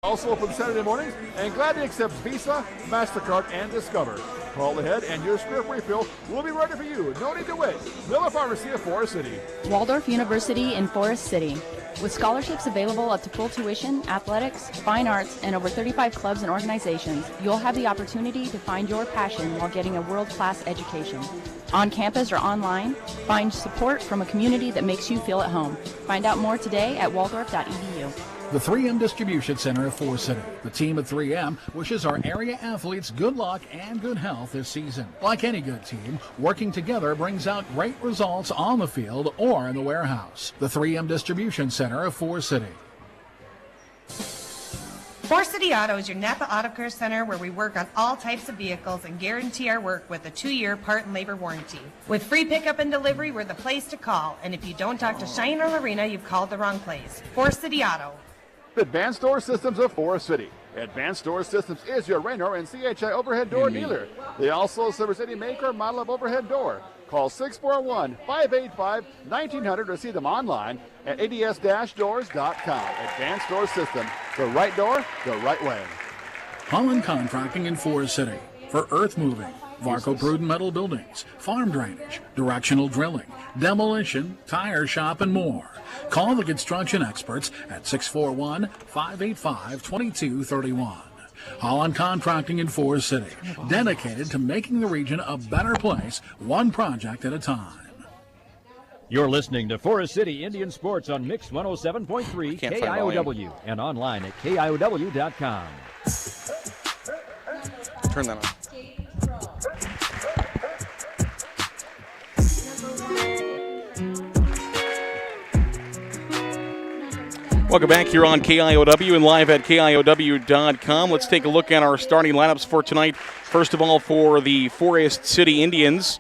Also open Saturday mornings and gladly accepts Visa, MasterCard, and Discover. Call ahead and your script refill will be ready for you. No need to wait. Miller Pharmacy of Forest City. Waldorf University in Forest City. With scholarships available up to full tuition, athletics, fine arts, and over 35 clubs and organizations, you'll have the opportunity to find your passion while getting a world-class education. On campus or online, find support from a community that makes you feel at home. Find out more today at waldorf.edu. The 3M Distribution Center of Forest City. The team at 3M wishes our area athletes good luck and good health this season. Like any good team, working together brings out great results on the field or in the warehouse. The 3M Distribution Center of Forest City. Forest City Auto is your Napa Auto Care Center where we work on all types of vehicles and guarantee our work with a 2-year part and labor warranty. With free pickup and delivery, we're the place to call. And if you don't talk to Cheyenne or Lorena, you've called the wrong place. Forest City Auto. Advanced Door Systems of Forest City. Advanced Door Systems is your Raynor and CHI overhead door dealer. They also service any make or model of overhead door. Call 641-585-1900 to see them online at ads-doors.com. Advanced Door System. The right door, the right way. Holland Contracting in Forest City. For earth moving, Varco Pruden metal buildings, farm drainage, directional drilling, demolition, tire shop, and more. Call the construction experts at 641-585-2231. Holland Contracting in Forest City, dedicated to making the region a better place, one project at a time. You're listening to Forest City Indian Sports on Mix 107.3 KIOW and online at KIOW.com. Turn that on. Welcome back here on KIOW and live at KIOW.com. Let's take a look at our starting lineups for tonight. First of all, for the Forest City Indians,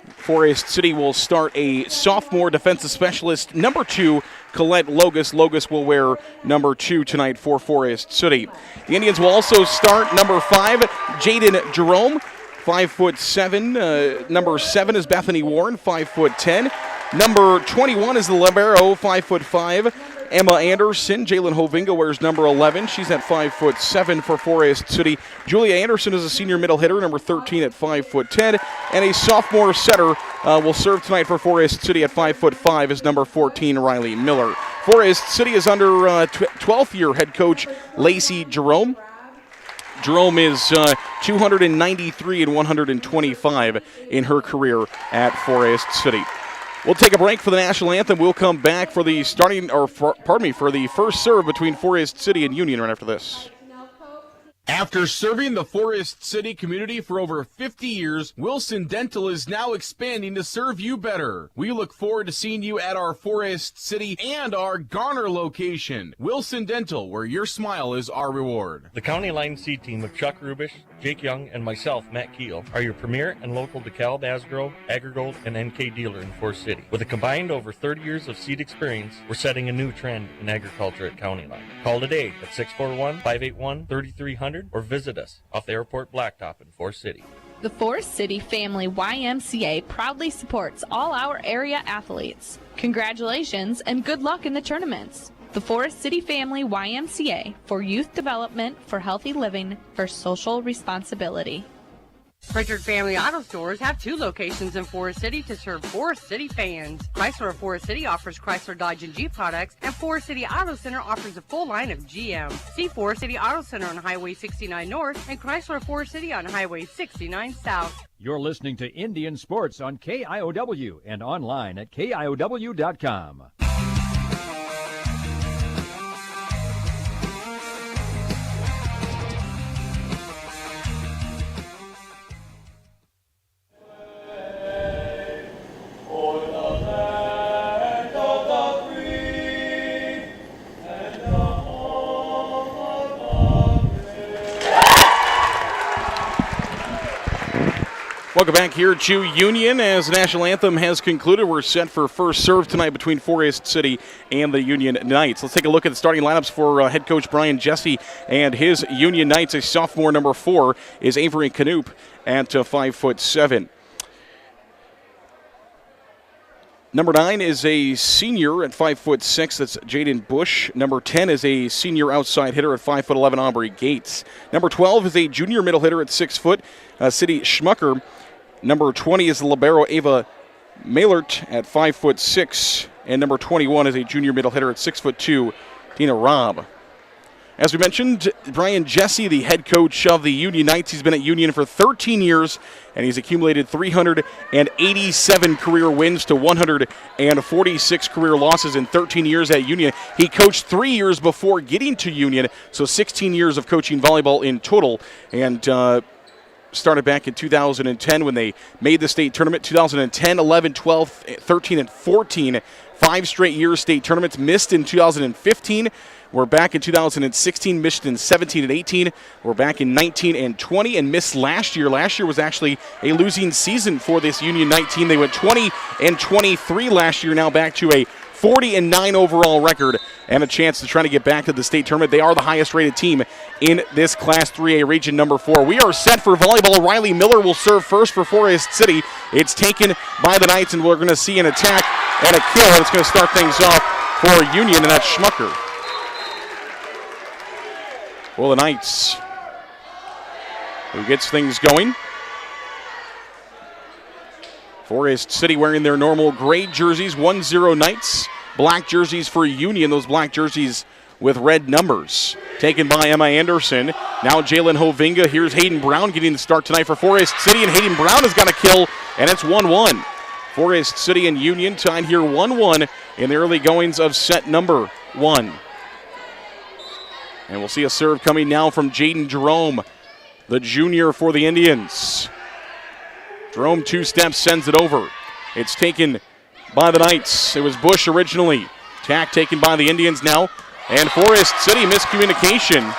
Forest City will start a sophomore defensive specialist, number 2, Colette Logus. Logus will wear number 2 tonight for Forest City. The Indians will also start number 5, Jaden Jerome, 5'7". Number 7 is Bethany Warren, 5'10". Number 21 is the libero, 5'5". Emma Anderson. Jalen Hovinga wears number 11. She's at 5'7" for Forest City. Julia Anderson is a senior middle hitter, number 13 at 5'10". And a sophomore setter will serve tonight for Forest City at 5'5" is number 14, Riley Miller. Forest City is under 12th year head coach Lacey Jerome. Jerome is 293 and 125 in her career at Forest City. We'll take a break for the national anthem. We'll come back for the for the first serve between Forest City and Union right after this. After serving the Forest City community for over 50 years, Wilson Dental is now expanding to serve you better. We look forward to seeing you at our Forest City and our Garner location. Wilson Dental, where your smile is our reward. The County Line C team of Chuck Rubish, Jake Young, and myself, Matt Keel, are your premier and local DeKalb, Asgrow, Agrigold, and NK dealer in Forest City. With a combined over 30 years of seed experience, we're setting a new trend in agriculture at County Line. Call today at 641-581-3300 or visit us off the Airport Blacktop in Forest City. The Forest City Family YMCA proudly supports all our area athletes. Congratulations and good luck in the tournaments. The Forest City Family YMCA, for youth development, for healthy living, for social responsibility. Pritchard Family Auto Stores have 2 locations in Forest City to serve Forest City fans. Chrysler of Forest City offers Chrysler, Dodge, and Jeep products, and Forest City Auto Center offers a full line of GM. See Forest City Auto Center on Highway 69 North and Chrysler of Forest City on Highway 69 South. You're listening to Indian Sports on KIOW and online at KIOW.com. Welcome back here to Union. As the national anthem has concluded, we're set for first serve tonight between Forest City and the Union Knights. Let's take a look at the starting lineups for head coach Brian Jesse and his Union Knights. A sophomore, number 4, is Avery Canoop at 5'7". Number 9 is a senior at 5'6". That's Jaden Bush. Number 10 is a senior outside hitter at 5'11", Aubrey Gates. Number 12 is a junior middle hitter at 6 foot, City Schmucker. Number 20 is the libero Ava Maylert at 5'6", and number 21 is a junior middle hitter at 6'2", Dina Robb. As we mentioned, Brian Jesse, the head coach of the Union Knights. He's been at Union for 13 years, and he's accumulated 387 career wins to 146 career losses in 13 years at Union. He coached 3 years before getting to Union, so 16 years of coaching volleyball in total, and started back in 2010 when they made the state tournament. 2010, 11, 12, 13, and 14. 5 straight years state tournaments. Missed in 2015. We're back in 2016, missed in 17 and 18. We're back in 19 and 20, and missed last year. Last year was actually a losing season for this Union Knight team. They went 20 and 23 last year, now back to a 40 and 9 overall record and a chance to try to get back to the state tournament. They are the highest rated team in this Class 3A region number 4. We are set for volleyball. Riley Miller will serve first for Forest City. It's taken by the Knights, and we're going to see an attack and a kill. It's going to start things off for Union, and that's Schmucker. Well, the Knights, who gets things going. Forest City wearing their normal gray jerseys, 1-0 Knights. Black jerseys for Union, those black jerseys with red numbers. Taken by Emma Anderson. Now Jalen Hovinga. Here's Hayden Brown getting the start tonight for Forest City, and Hayden Brown has got a kill, and it's 1-1. Forest City and Union tied here 1-1 in the early goings of set number 1. And we'll see a serve coming now from Jaden Jerome, the junior for the Indians. Jerome 2 steps, sends it over. It's taken by the Knights. It was Bush originally. Attack taken by the Indians now. And Forest City miscommunication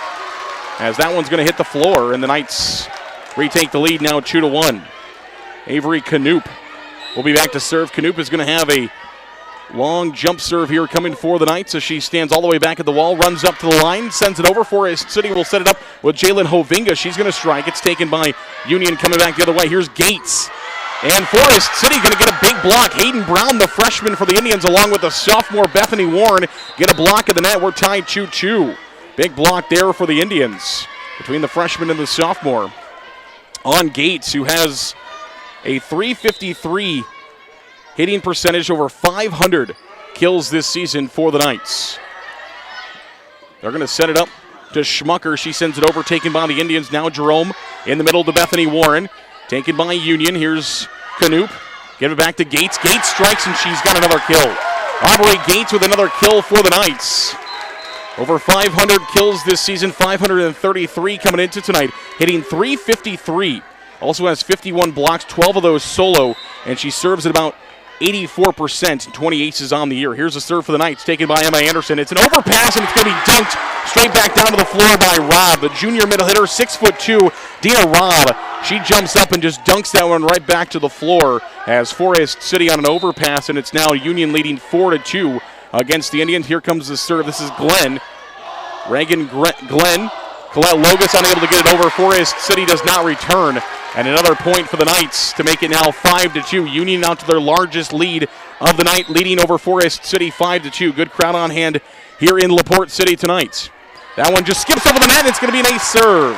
as that one's going to hit the floor, and the Knights retake the lead now 2-1. Avery Canoop will be back to serve. Canoop is going to have a long jump serve here coming for the Knights as she stands all the way back at the wall, runs up to the line, sends it over. Forest City will set it up with Jalen Hovinga. She's going to strike. It's taken by Union coming back the other way. Here's Gates. And Forest City going to get a big block. Hayden Brown, the freshman for the Indians, along with the sophomore Bethany Warren, get a block of the net. We're tied 2-2. Big block there for the Indians between the freshman and the sophomore. On Gates, who has a .353 hitting percentage, over 500 kills this season for the Knights. They're going to set it up to Schmucker. She sends it over, taken by the Indians. Now Jerome in the middle to Bethany Warren. Taken by Union. Here's Canoop. Give it back to Gates. Gates strikes, and she's got another kill. Aubrey Gates with another kill for the Knights. Over 500 kills this season, 533 coming into tonight, hitting .353. Also has 51 blocks, 12 of those solo, and she serves at about 84%, 20 aces on the year. Here's a serve for the Knights, taken by Emma Anderson. It's an overpass, and it's going to be dunked straight back down to the floor by Robb, the junior middle hitter, 6'2", Dina Robb. She jumps up and just dunks that one right back to the floor as Forest City on an overpass, and it's now Union leading 4-2 against the Indians. Here comes the serve. This is Glenn. Glenn. Colette Logus unable to get it over. Forest City does not return. And another point for the Knights to make it now 5-2. Union out to their largest lead of the night, leading over Forest City 5-2. Good crowd on hand here in LaPorte City tonight. That one just skips over the net, and it's going to be an ace serve.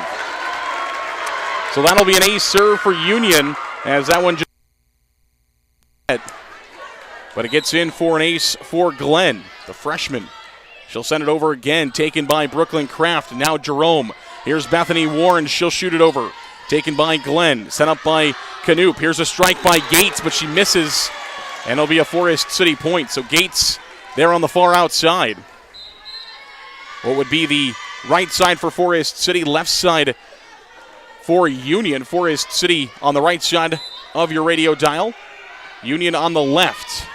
So that'll be an ace serve for Union as that one just... But it gets in for an ace for Glenn, the freshman. She'll send it over again, taken by Brooklyn Kraft. Now Jerome. Here's Bethany Warren. She'll shoot it over. Taken by Glenn. Sent up by Canoop. Here's a strike by Gates, but she misses. And it'll be a Forest City point. So Gates there on the far outside. What would be the right side for Forest City, left side for Union. Forest City on the right side of your radio dial. Union on the left.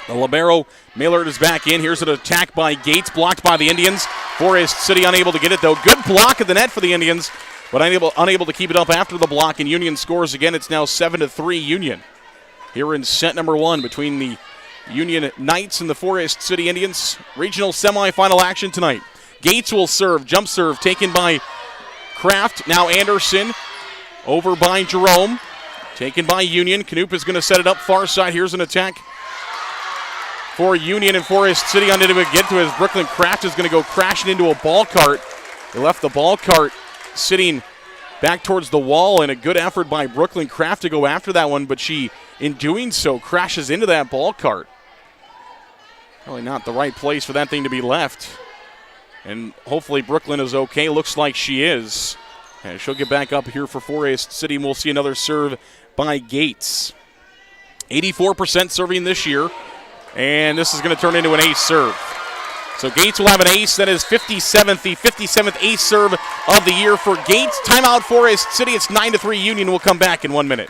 The libero Maylard is back in. Here's an attack by Gates, blocked by the Indians. Forest City unable to get it, though. Good block at the net for the Indians, but unable to keep it up after the block, and Union scores again. It's now 7-3 Union. Here in set number 1 between the Union Knights and the Forest City Indians. Regional semifinal action tonight. Gates will serve. Jump serve taken by Kraft. Now Anderson over by Jerome. Taken by Union. Canoop is going to set it up far side. Here's an attack for Union and Forest City. Unable to get to it as Brooklyn Kraft is going to go crashing into a ball cart. They left the ball cart sitting back towards the wall, and a good effort by Brooklyn Kraft to go after that one, but she, in doing so, crashes into that ball cart. Probably not the right place for that thing to be left. And hopefully Brooklyn is okay. Looks like she is. And she'll get back up here for Forest City, and we'll see another serve by Gates. 84% serving this year, and this is going to turn into an ace serve. So Gates will have an ace. That is the 57th ace serve of the year for Gates. Timeout Forest City. It's 9-3 Union. We'll come back in 1 minute.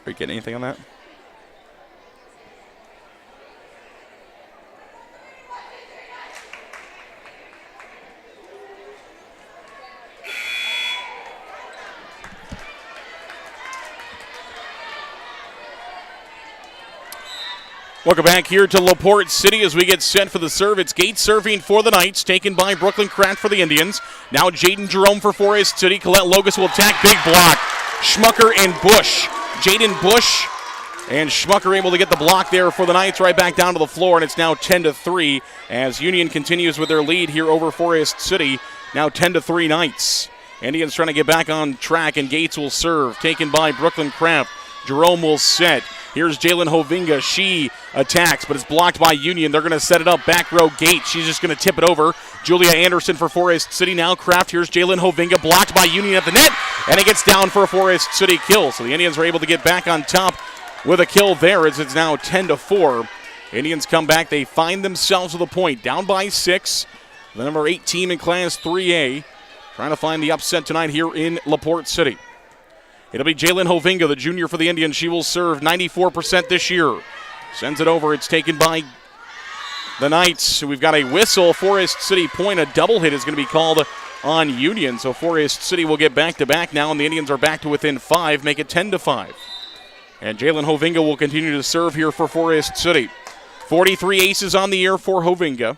Are you getting anything on that? Welcome back here to LaPorte City as we get set for the serve. It's Gates serving for the Knights, taken by Brooklyn Kraft for the Indians. Now Jaden Jerome for Forest City. Colette Logus will attack. Big block. Schmucker and Bush. Jaden Bush and Schmucker able to get the block there for the Knights, right back down to the floor, and it's now 10-3 as Union continues with their lead here over Forest City. Now 10-3 Knights. Indians trying to get back on track, and Gates will serve, taken by Brooklyn Kraft. Jerome will set. Here's Jalen Hovinga. She attacks, but it's blocked by Union. They're going to set it up. Back row Gates. She's just going to tip it over. Julia Anderson for Forest City. Now Kraft. Here's Jalen Hovinga. Blocked by Union at the net. And it gets down for a Forest City kill. So the Indians are able to get back on top with a kill there as it's now 10-4. Indians come back. They find themselves with a point. Down by 6. The number 8 team in Class 3A. Trying to find the upset tonight here in LaPorte City. It'll be Jalen Hovinga, the junior for the Indians. She will serve 94% this year. Sends it over. It's taken by the Knights. We've got a whistle. Forest City point. A double hit is going to be called on Union. So Forest City will get back-to-back now, and the Indians are back to within 5, make it 10-5. And Jalen Hovinga will continue to serve here for Forest City. 43 aces on the year for Hovinga.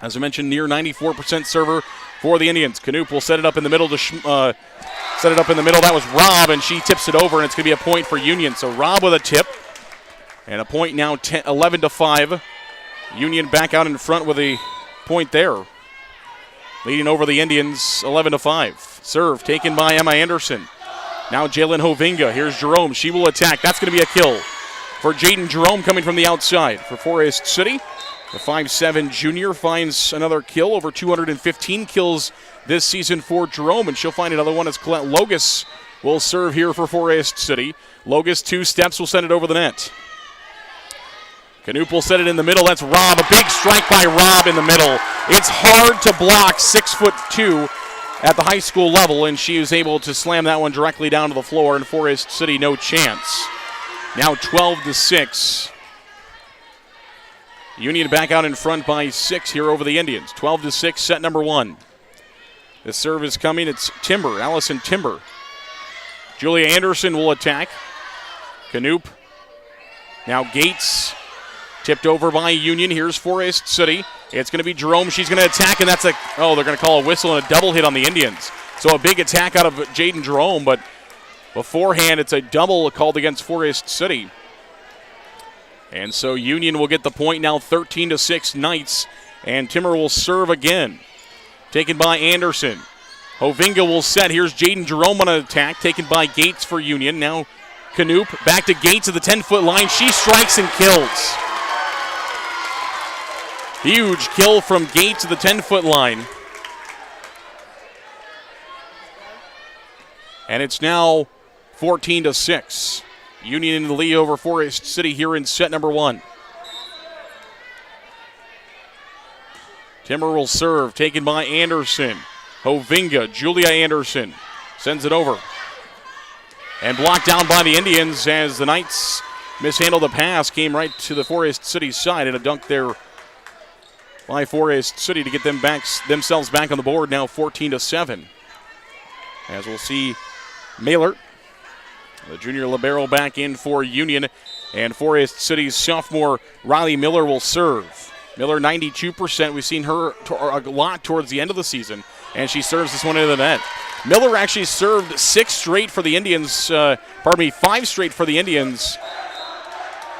As I mentioned, near 94% server for the Indians. Knoop will set it up in the middle to That was Robb, and she tips it over, and it's going to be a point for Union. So Robb with a tip, and a point now 11-5. Union back out in front with a point there, leading over the Indians 11-5. Serve taken by Emma Anderson. Now Jalen Hovinga. Here's Jerome. She will attack. That's going to be a kill for Jaden Jerome coming from the outside for Forest City. The 5'7 junior finds another kill, over 215 kills this season for Jerome, and she'll find another one as Colette Logus will serve here for Forest City. Logus 2 steps will send it over the net. Knoop will set it in the middle. That's Robb. A big strike by Robb in the middle. It's hard to block 6'2" at the high school level, and she was able to slam that one directly down to the floor, and Forest City no chance. Now 12-6. Union back out in front by 6 here over the Indians. 12-6, set number 1. The serve is coming. It's Timber, Allison Timber. Julia Anderson will attack. Knoop. Now Gates. Tipped over by Union. Here's Forest City. It's going to be Jerome. She's going to attack, and that's they're going to call a whistle and a double hit on the Indians. So a big attack out of Jaden Jerome, but beforehand it's a double called against Forest City. And so Union will get the point now, 13-6 Knights, and Timmer will serve again. Taken by Anderson. Hovinga will set. Here's Jaden Jerome on an attack, taken by Gates for Union. Now Knoop back to Gates at the 10-foot line. She strikes and kills. Huge kill from Gates at the 10-foot line. And it's now 14-6. Union in the lead over Forest City here in set number 1. Timber will serve, taken by Anderson. Hovinga, Julia Anderson sends it over. And blocked down by the Indians as the Knights mishandled the pass, came right to the Forest City side, and a dunk there by Forest City to get themselves back on the board, now 14-7. As we'll see Mailer, the junior libero, back in for Union, and Forest City's sophomore Riley Miller will serve. Miller 92%. We've seen her a lot towards the end of the season, and she serves this one into the net. Miller actually served 5 straight for the Indians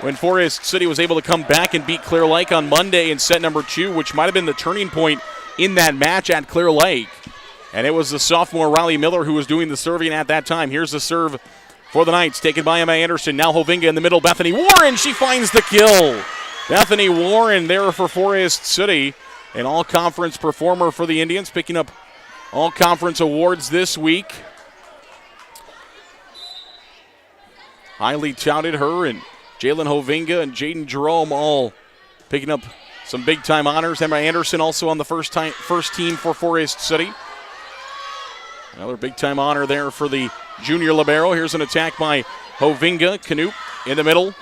when Forest City was able to come back and beat Clear Lake on Monday in set number 2, which might have been the turning point in that match at Clear Lake. And it was the sophomore Riley Miller who was doing the serving at that time. Here's the serve for the Knights, taken by Emma Anderson. Now Hovinga in the middle. Bethany Warren, she finds the kill. Bethany Warren there for Forest City, an all-conference performer for the Indians, picking up all-conference awards this week. Highly touted, her and Jalen Hovinga and Jaden Jerome all picking up some big-time honors. Emma Anderson also on the first team for Forest City. Another big-time honor there for the junior libero. Here's an attack by Hovinga. Knoop in the middle.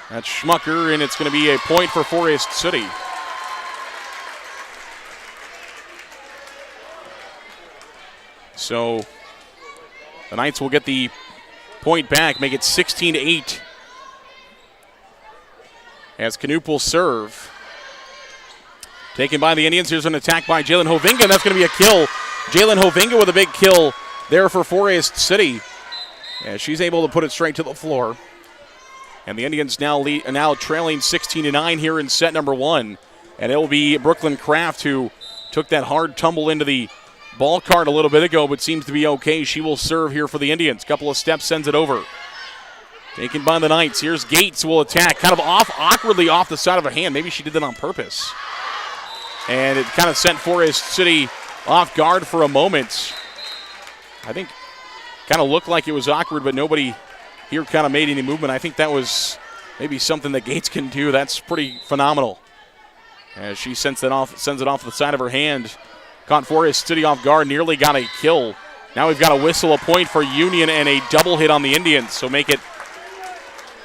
That's Schmucker, and it's going to be a point for Forest City. So the Knights will get the point back, make it 16-8. As Knoop will serve. Taken by the Indians. Here's an attack by Jalen Hovinga, and that's going to be a kill. Jalen Hovinga with a big kill there for Forest City. As she's able to put it straight to the floor. And the Indians now trailing 16-9 here in set number 1. And it will be Brooklyn Kraft who took that hard tumble into the ball cart a little bit ago, but seems to be okay. She will serve here for the Indians. Couple of steps, sends it over. Taken by the Knights. Here's Gates will attack. Kind of awkwardly off the side of her hand. Maybe she did that on purpose. And it kind of sent Forest City off guard for a moment. I think kind of looked like it was awkward, but nobody here kind of made any movement. I think that was maybe something that Gates can do. That's pretty phenomenal. As she sends it off the side of her hand. Caught Forest City off guard, nearly got a kill. Now we've got a whistle, a point for Union, and a double hit on the Indians. So make it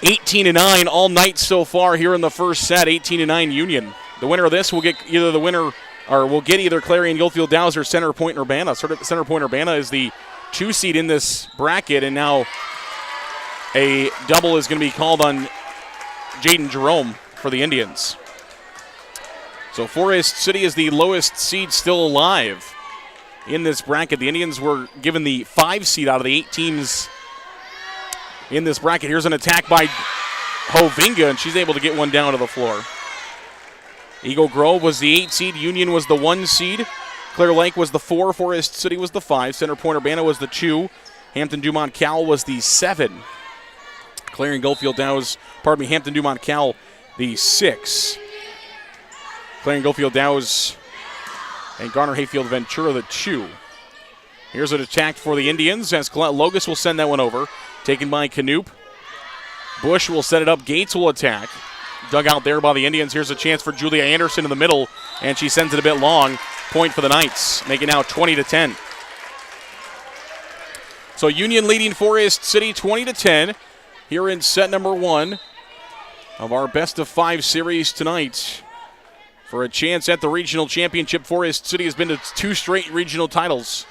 18-9 all night so far here in the first set. 18-9 Union. The winner of this will get either Clarion Goldfield Dow's or Center Point Urbana. Center Point Urbana is the 2 seed in this bracket, and now a double is going to be called on Jaden Jerome for the Indians. So Forest City is the lowest seed still alive in this bracket. The Indians were given the 5 seed out of the 8 teams in this bracket. Here's an attack by Hovinga, and she's able to get one down to the floor. Eagle Grove was the 8 seed. Union was the 1 seed. Clear Lake was the 4. Forest City was the 5. Center Point Urbana was the 2. Hampton Dumont Cowell was the 7. Hampton Dumont Cowell the 6. Clarion Goldfield Dow's and Garner Hayfield Ventura the 2. Here's an attack for the Indians as Colette Logus will send that one over. Taken by Knoop. Bush will set it up. Gates will attack. Dug out there by the Indians. Here's a chance for Julia Anderson in the middle, and she sends it a bit long. Point for the Knights, make it now 20-10. So Union leading Forest City 20-10 here in set number 1 of our best of 5 series tonight. For a chance at the regional championship, Forest City has been to 2 straight regional titles.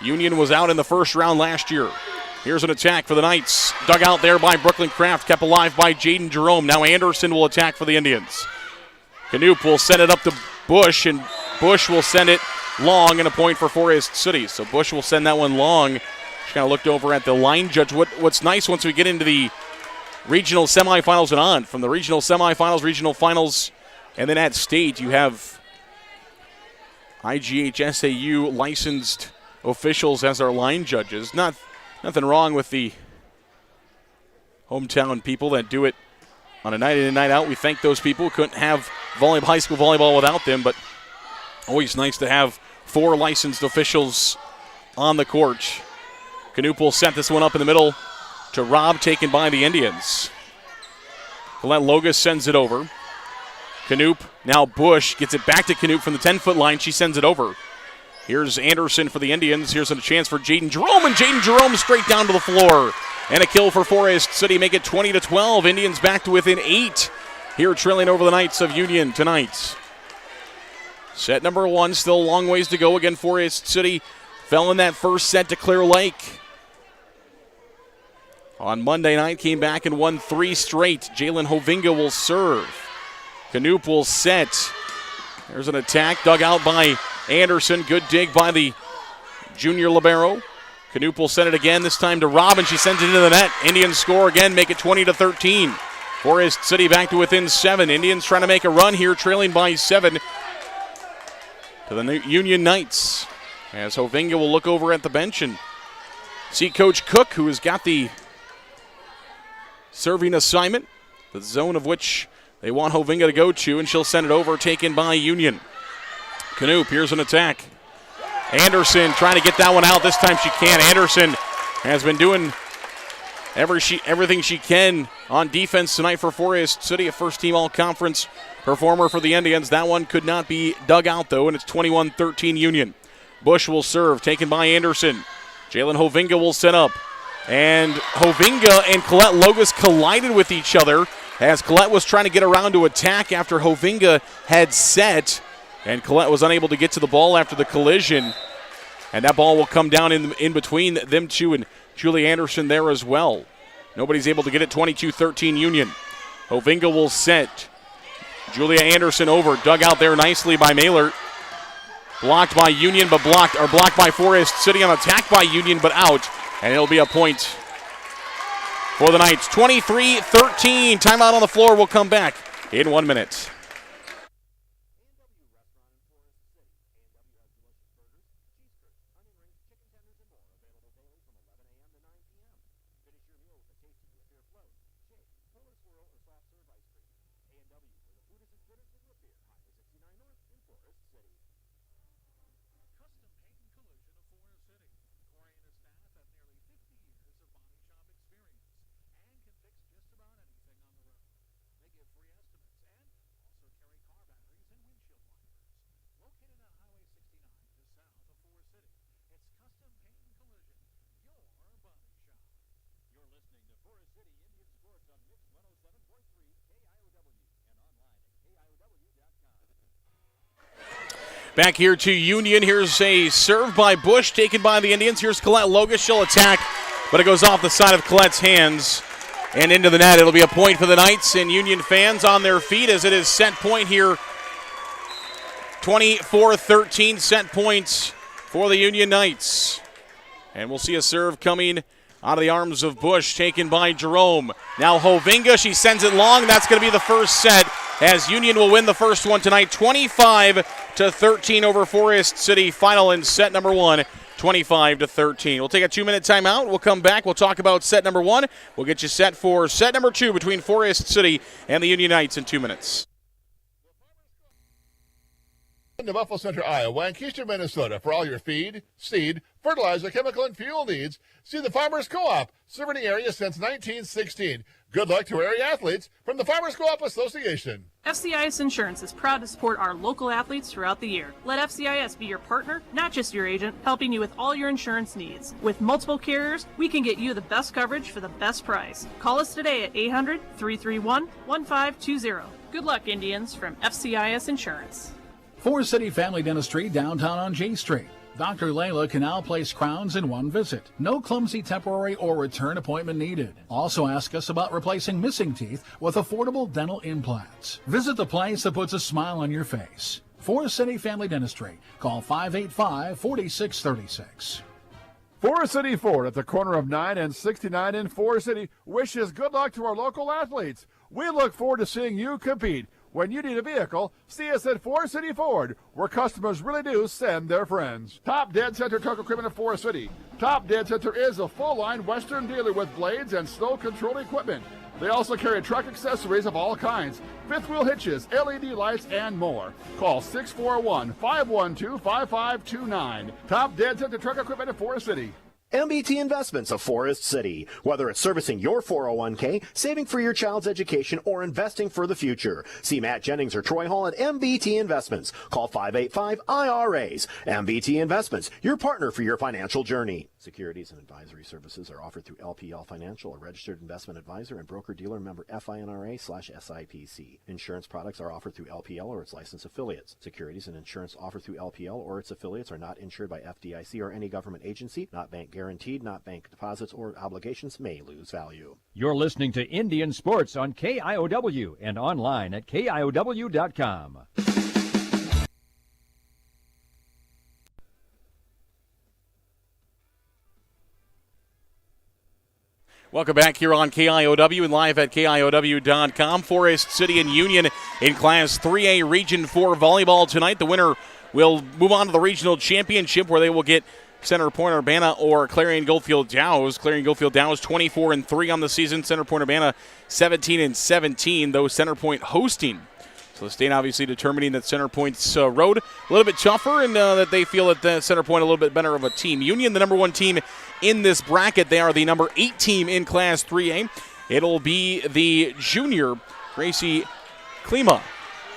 Union was out in the first round last year. Here's an attack for the Knights. Dug out there by Brooklyn Kraft, kept alive by Jaden Jerome. Now Anderson will attack for the Indians. Knoop will send it up to Bush, and Bush will send it long, and a point for Forest City. So Bush will send that one long. She kind of looked over at the line judge. What's nice once we get into the regional semifinals and on, from the regional semifinals, regional finals, and then at state, you have IGHSAU licensed officials as our line judges. Nothing wrong with the hometown people that do it on a night in and night out. We thank those people. Couldn't have high school volleyball without them, but always nice to have 4 licensed officials on the court. Knoop will set this one up in the middle to Robb, taken by the Indians. Colette Logus sends it over. Knoop, now Bush gets it back to Knoop from the 10-foot line. She sends it over. Here's Anderson for the Indians. Here's a chance for Jaden Jerome, and Jaden Jerome straight down to the floor. And a kill for Forest City, make it 20-12. Indians back to within 8 here, trailing over the Knights of Union tonight. Set number 1, still a long ways to go. Again, Forest City fell in that first set to Clear Lake. On Monday night, came back and won 3 straight. Jalen Hovinga will serve. Knoop will set. There's an attack dug out by Anderson. Good dig by the junior libero. Knoop will send it again, this time to Robin. She sends it into the net. Indians score again, make it 20-13. Forest City back to within 7. Indians trying to make a run here, trailing by 7 to the Union Knights. As Hovinga will look over at the bench and see Coach Cook, who has got the serving assignment, the zone of which they want Hovinga to go to, and she'll send it over, taken by Union. Knoop, here's an attack. Anderson trying to get that one out. This time she can. Anderson has been doing everything she can on defense tonight for Forest City, a first-team all-conference performer for the Indians. That one could not be dug out, though, and it's 21-13 Union. Bush will serve, taken by Anderson. Jalen Hovinga will set up. And Hovinga and Colette Logus collided with each other as Colette was trying to get around to attack after Hovinga had set. And Colette was unable to get to the ball after the collision. And that ball will come down in between them two and Julie Anderson there as well. Nobody's able to get it. 22-13 Union. Hovinga will set. Julia Anderson over. Dug out there nicely by Mailer. Blocked by Union, but blocked by Forest City on attack by Union, but out. And it'll be a point for the Knights. 23-13. Timeout on the floor. We'll come back in 1 minute. Back here to Union. Here's a serve by Bush, taken by the Indians. Here's Colette Logus. She'll attack, but it goes off the side of Colette's hands and into the net. It'll be a point for the Knights, and Union fans on their feet as it is set point here. 24-13 set points for the Union Knights. And we'll see a serve coming out of the arms of Bush, taken by Jerome. Now Hovinga, she sends it long. That's going to be the first set, as Union will win the first one tonight, 25-13 over Forest City. Final in set number 1, 25-13. We'll take a 2-minute timeout. We'll come back. We'll talk about set number 1. We'll get you set for set number 2 between Forest City and the Union Knights in 2 minutes. In the Buffalo Center, Iowa, and Keystone, Minnesota, for all your feed, seed, fertilizer, chemical, and fuel needs, see the Farmers Co-op, serving the area since 1916. Good luck to area athletes from the Farmers Co-op Association. FCIS Insurance is proud to support our local athletes throughout the year. Let FCIS be your partner, not just your agent, helping you with all your insurance needs. With multiple carriers, we can get you the best coverage for the best price. Call us today at 800-331-1520. Good luck, Indians, from FCIS Insurance. Forest City Family Dentistry, downtown on J Street. Dr. Layla can now place crowns in one visit. No clumsy temporary or return appointment needed. Also ask us about replacing missing teeth with affordable dental implants. Visit the place that puts a smile on your face. Forest City Family Dentistry. Call 585-4636. Forest City Ford at the corner of 9 and 69 in Forest City wishes good luck to our local athletes. We look forward to seeing you compete. When you need a vehicle, see us at Forest City Ford, where customers really do send their friends. Top Dead Center Truck Equipment of Forest City. Top Dead Center is a full-line Western dealer with blades and snow control equipment. They also carry truck accessories of all kinds, fifth wheel hitches, LED lights, and more. Call 641-512-5529. Top Dead Center Truck Equipment of Forest City. MBT Investments of Forest City. Whether it's servicing your 401k, saving for your child's education, or investing for the future. See Matt Jennings or Troy Hall at MBT Investments. Call 585-IRAs. MBT Investments, your partner for your financial journey. Securities and advisory services are offered through LPL Financial, a registered investment advisor and broker-dealer member FINRA/SIPC. Insurance products are offered through LPL or its licensed affiliates. Securities and insurance offered through LPL or its affiliates are not insured by FDIC or any government agency, not bank guaranteed, not bank deposits or obligations, may lose value. You're listening to Indian Sports on KIOW and online at KIOW.com. Welcome back here on KIOW and live at KIOW.com. Forest City and Union in Class 3A Region 4 volleyball tonight. The winner will move on to the regional championship where they will get Center Point Urbana or Clarion Goldfield Dows. Clarion Goldfield Dows 24-3 on the season. Center Point Urbana 17-17, though Center Point hosting. So the state obviously determining that Center Point's road a little bit tougher and that they feel that Center Point a little bit better of a team. Union, the number 1 team in this bracket. They are the number 8 team in Class 3A. It'll be the junior, Gracie Klima,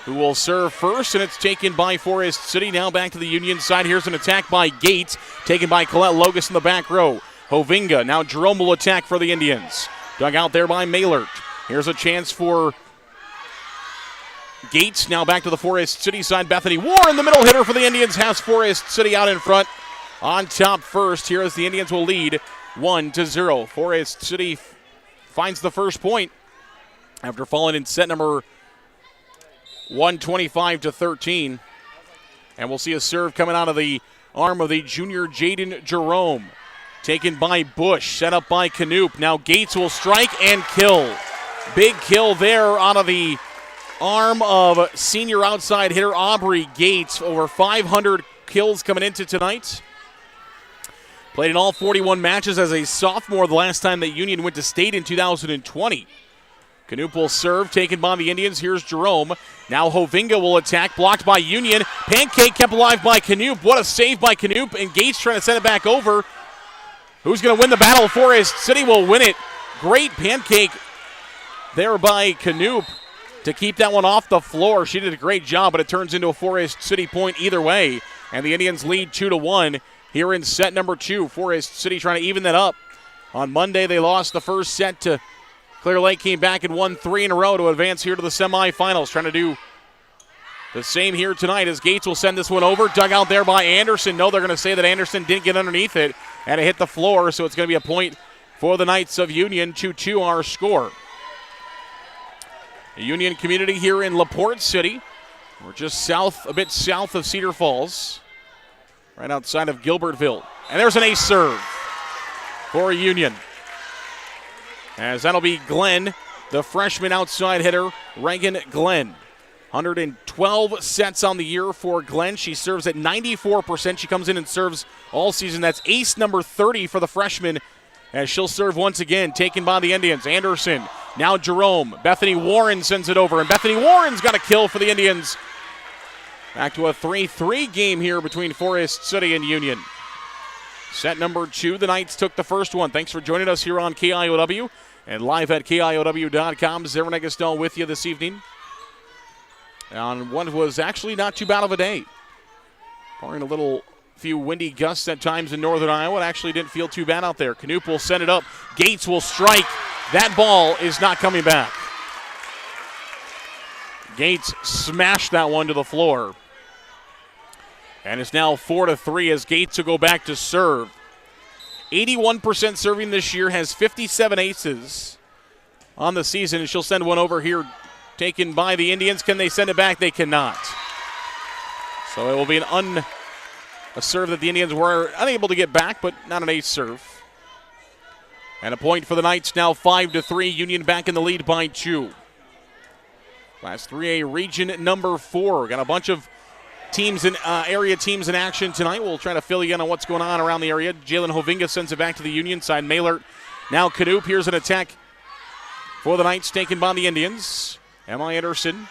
who will serve first, and it's taken by Forest City. Now back to the Union side. Here's an attack by Gates, taken by Colette Logus in the back row. Hovinga, now Jerome will attack for the Indians. Dug out there by Maylert. Here's a chance for Gates. Now back to the Forest City side. Bethany Warren, the middle hitter for the Indians, has Forest City out in front. On top first here as the Indians will lead 1-0. Forest City finds the first point after falling in set number 125-13. And we'll see a serve coming out of the arm of the junior Jaden Jerome. Taken by Bush, set up by Canoop. Now Gates will strike and kill. Big kill there out of the arm of senior outside hitter Aubrey Gates. Over 500 kills coming into tonight. Played in all 41 matches as a sophomore the last time that Union went to state in 2020. Canoop will serve, taken by the Indians. Here's Jerome. Now Hovinga will attack, blocked by Union. Pancake kept alive by Canoop. What a save by Canoop, and Gates trying to send it back over. Who's going to win the battle? Forest City will win it. Great pancake there by Canoop to keep that one off the floor. She did a great job, but it turns into a Forest City point either way, and the Indians lead 2-1. Here in set number 2, Forest City trying to even that up. On Monday, they lost the first set to Clear Lake, came back and won 3 in a row to advance here to the semifinals. Trying to do the same here tonight as Gates will send this one over. Dug out there by Anderson. No, they're going to say that Anderson didn't get underneath it and it hit the floor, so it's going to be a point for the Knights of Union. 2-2 our score. The Union community here in LaPorte City. We're just a bit south of Cedar Falls. Right outside of Gilbertville. And there's an ace serve for Union. As that'll be Glenn, the freshman outside hitter, Reagan Glenn. 112 sets on the year for Glenn. She serves at 94%. She comes in and serves all season. That's ace number 30 for the freshman as she'll serve once again. Taken by the Indians. Anderson, now Jerome. Bethany Warren sends it over, and Bethany Warren's got a kill for the Indians. Back to a 3-3 game here between Forest City and Union. Set number 2, the Knights took the first one. Thanks for joining us here on KIOW and live at KIOW.com. Zervin Eggestal with you this evening on what was actually not too bad of a day. Barring a few windy gusts at times in northern Iowa, it actually didn't feel too bad out there. Canoop will send it up. Gates will strike. That ball is not coming back. Gates smashed that one to the floor. And it's now 4-3 as Gates will go back to serve. 81% serving this year, has 57 aces on the season, and she'll send one over here taken by the Indians. Can they send it back? They cannot. So it will be a serve that the Indians were unable to get back, but not an ace serve. And a point for the Knights, now 5-3. Union back in the lead by 2. Class 3A region number 4. Got a bunch of teams in area teams in action tonight. We'll try to fill you in on what's going on around the area. Jalen Hovinga sends it back to the Union side. Maylert, now Canoop. Here's an attack for the Knights taken by the Indians. Emma Anderson.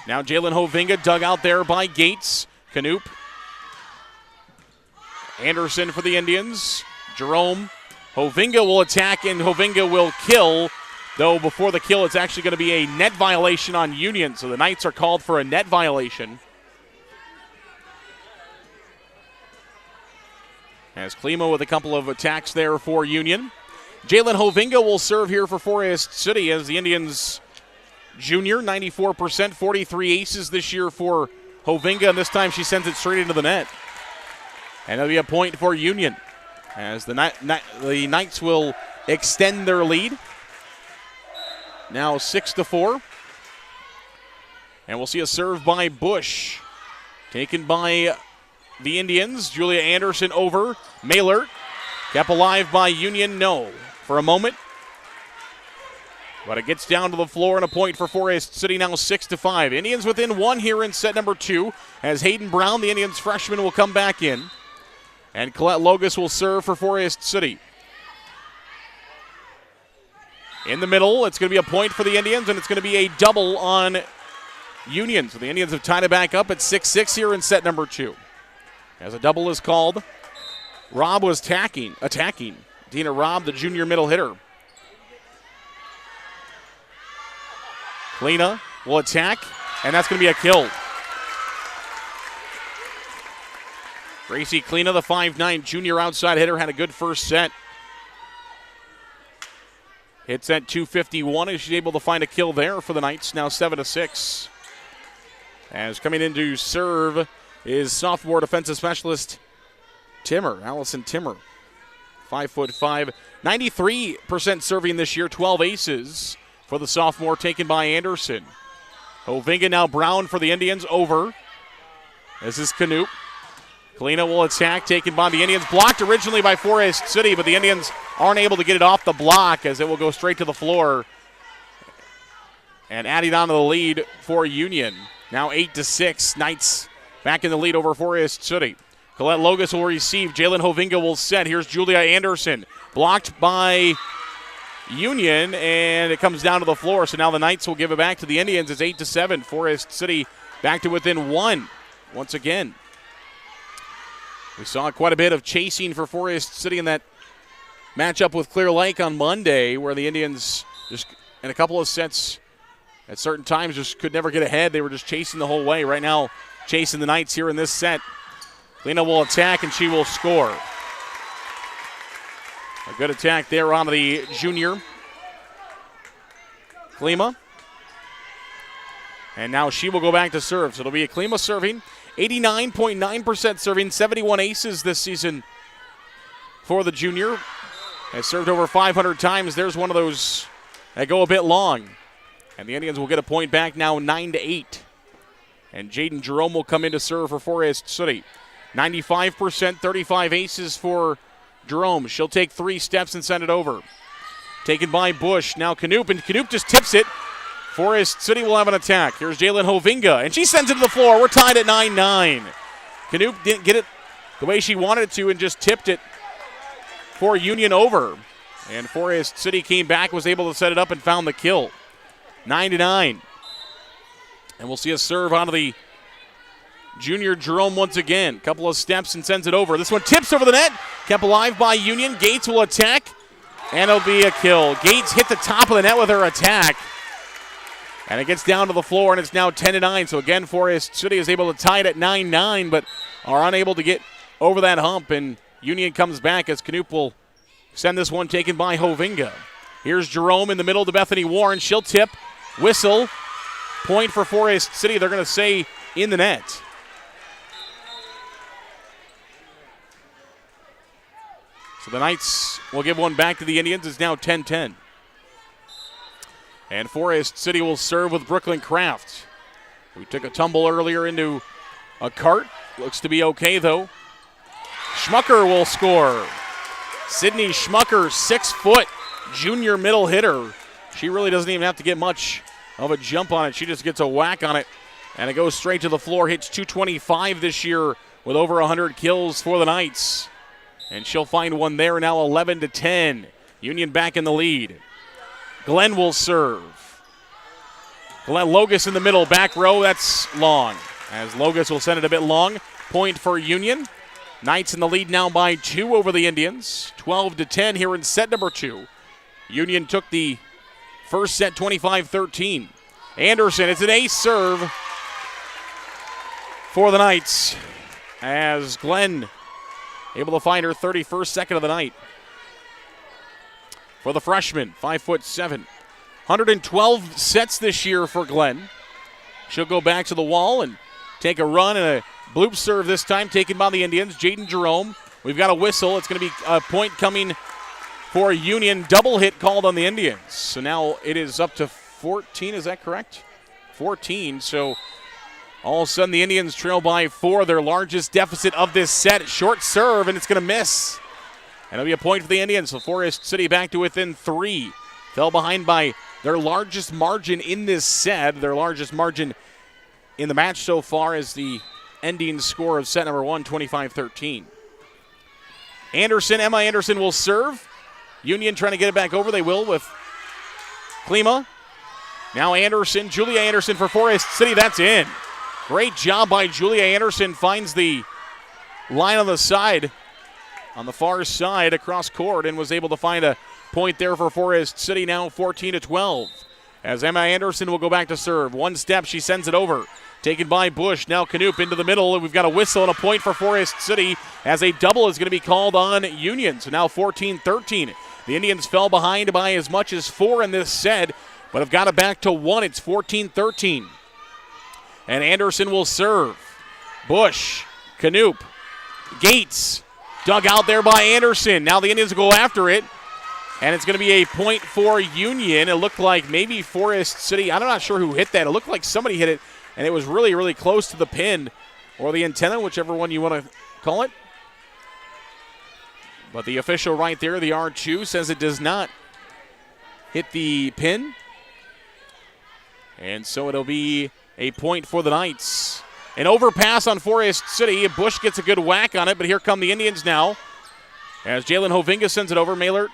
Now Jalen Hovinga dug out there by Gates. Canoop. Anderson for the Indians. Jerome. Hovinga will attack, and Hovinga will kill. Though before the kill, it's actually going to be a net violation on Union. So the Knights are called for a net violation. As Klima with a couple of attacks there for Union. Jalen Hovinga will serve here for Forest City as the Indians junior, 94%, 43 aces this year for Hovinga, and this time she sends it straight into the net. And it'll be a point for Union as the Knights will extend their lead. Now 6-4. And we'll see a serve by Bush. Taken by the Indians. Julia Anderson over. Mailer. Kept alive by Union, no. For a moment. But it gets down to the floor and a point for Forest City, now 6-5. Indians within one here in set number 2 as Hayden Brown, the Indians freshman, will come back in. And Colette Logus will serve for Forest City. In the middle, it's going to be a point for the Indians, and it's going to be a double on Union. So the Indians have tied it back up at 6-6 here in set number 2. As a double is called, Robb was attacking. Dina Robb, the junior middle hitter. Klina will attack, and that's going to be a kill. Gracie Klina, the 5'9 junior outside hitter, had a good first set. Hits at 251 as she's able to find a kill there for the Knights, now 7-6. As coming in to serve is sophomore defensive specialist Allison Timmer. 5'5", 93% serving this year, 12 aces for the sophomore, taken by Anderson. Hovinga now Brown for the Indians, over. This is Knoop. Kalina will attack, taken by the Indians. Blocked originally by Forest City, but the Indians aren't able to get it off the block as it will go straight to the floor. And adding on to the lead for Union. Now 8-6. Knights back in the lead over Forest City. Colette Logus will receive. Jalen Hovinga will set. Here's Julia Anderson. Blocked by Union, and it comes down to the floor. So now the Knights will give it back to the Indians. It's 8-7. Forest City back to within one once again. We saw quite a bit of chasing for Forest City in that matchup with Clear Lake on Monday, where the Indians just in a couple of sets at certain times just could never get ahead. They were just chasing the whole way. Right now, chasing the Knights here in this set. Lena will attack, and she will score. A good attack there on the junior. Klima. And now she will go back to serve. So it'll be a Klima serving. 89.9% serving, 71 aces this season for the junior. Has served over 500 times. There's one of those that go a bit long. And the Indians will get a point back now, 9-8. And Jaden Jerome will come in to serve for Forest City. 95%, 35 aces for Jerome. She'll take 3 steps and send it over. Taken by Bush. Now Knoop, and Knoop just tips it. Forest City will have an attack. Here's Jalen Hovinga, and she sends it to the floor. We're tied at 9-9. Knoop didn't get it the way she wanted it to and just tipped it for Union over. And Forest City came back, was able to set it up, and found the kill. 9-9. And we'll see a serve onto the junior Jerome once again. Couple of steps and sends it over. This one tips over the net. Kept alive by Union. Gates will attack, and it'll be a kill. Gates hit the top of the net with her attack. And it gets down to the floor, and it's now 10-9. So again, Forest City is able to tie it at 9-9, but are unable to get over that hump. And Union comes back as Knoop will send this one, taken by Hovinga. Here's Jerome in the middle to Bethany Warren. She'll tip, whistle, point for Forest City. They're going to say in the net. So the Knights will give one back to the Indians. It's now 10-10. And Forest City will serve with Brooklyn Kraft. We took a tumble earlier into a cart. Looks to be okay, though. Schmucker will score. Sydney Schmucker, 6-foot junior middle hitter. She really doesn't even have to get much of a jump on it. She just gets a whack on it, and it goes straight to the floor. Hits 225 this year with over 100 kills for the Knights. And she'll find one there, now 11-10. Union back in the lead. Glenn will serve. Glenn Logus in the middle, back row, that's long. As Logus will send it a bit long. Point for Union. Knights in the lead now by 2 over the Indians. 12-10 here in set number 2. Union took the first set 25-13. Anderson, it's an ace serve for the Knights as Glenn able to find her 31st second of the night. For the freshman, 5'7". 112 sets this year for Glenn. She'll go back to the wall and take a run and a bloop serve this time taken by the Indians. Jaden Jerome, we've got a whistle. It's going to be a point coming for Union. Double hit called on the Indians. So now it is up to 14, is that correct? 14, so all of a sudden the Indians trail by 4, their largest deficit of this set. Short serve, and it's going to miss. And it'll be a point for the Indians. So Forest City back to within 3. Fell behind by their largest margin in this set. Their largest margin in the match so far is the ending score of set number 1, 25-13. Emma Anderson will serve. Union trying to get it back over. They will with Klima. Now Julia Anderson for Forest City. That's in. Great job by Julia Anderson. Finds the line on the side, on the far side across court, and was able to find a point there for Forest City. Now 14-12. As Emma Anderson will go back to serve. One step, she sends it over. Taken by Bush. Now Knoop into the middle, and we've got a whistle and a point for Forest City as a double is going to be called on Union. So now 14-13. The Indians fell behind by as much as 4 in this set, but have got it back to 1. It's 14-13. And Anderson will serve. Bush, Knoop, Gates, dug out there by Anderson. Now the Indians will go after it, and it's going to be a point for Union. It looked like maybe Forest City, I'm not sure who hit that. It looked like somebody hit it, and it was really, really close to the pin or the antenna, whichever one you want to call it. But the official right there, the R2, says it does not hit the pin. And so it'll be a point for the Knights. An overpass on Forest City. Bush gets a good whack on it, but here come the Indians now. As Jalen Hovinga sends it over, Maylert.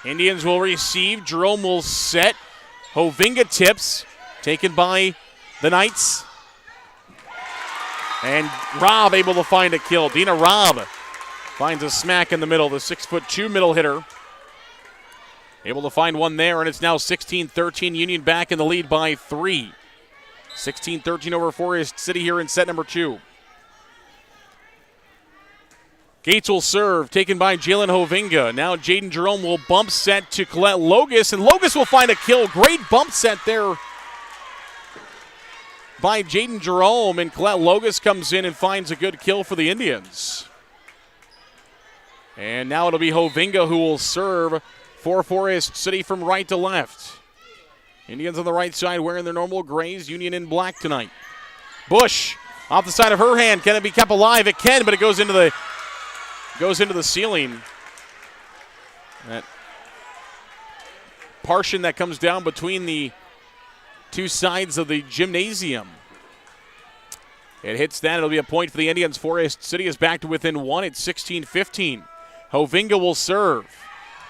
Indians will receive. Jerome will set. Hovinga tips. Taken by the Knights. And Robb able to find a kill. Dina Robb finds a smack in the middle. The 6'2" middle hitter. Able to find one there, and it's now 16-13. Union back in the lead by 3. 16-13 over Forest City here in set number 2. Gates will serve, taken by Jalen Hovinga. Now Jaden Jerome will bump set to Colette Logus, and Logus will find a kill. Great bump set there by Jaden Jerome, and Colette Logus comes in and finds a good kill for the Indians. And now it'll be Hovinga who will serve for Forest City from right to left. Indians on the right side wearing their normal grays. Union in black tonight. Bush off the side of her hand. Can it be kept alive? It can, but it goes into the ceiling. That partition that comes down between the two sides of the gymnasium. It hits that. It'll be a point for the Indians. Forest City is back to within 1. It's 16-15. Hovinga will serve.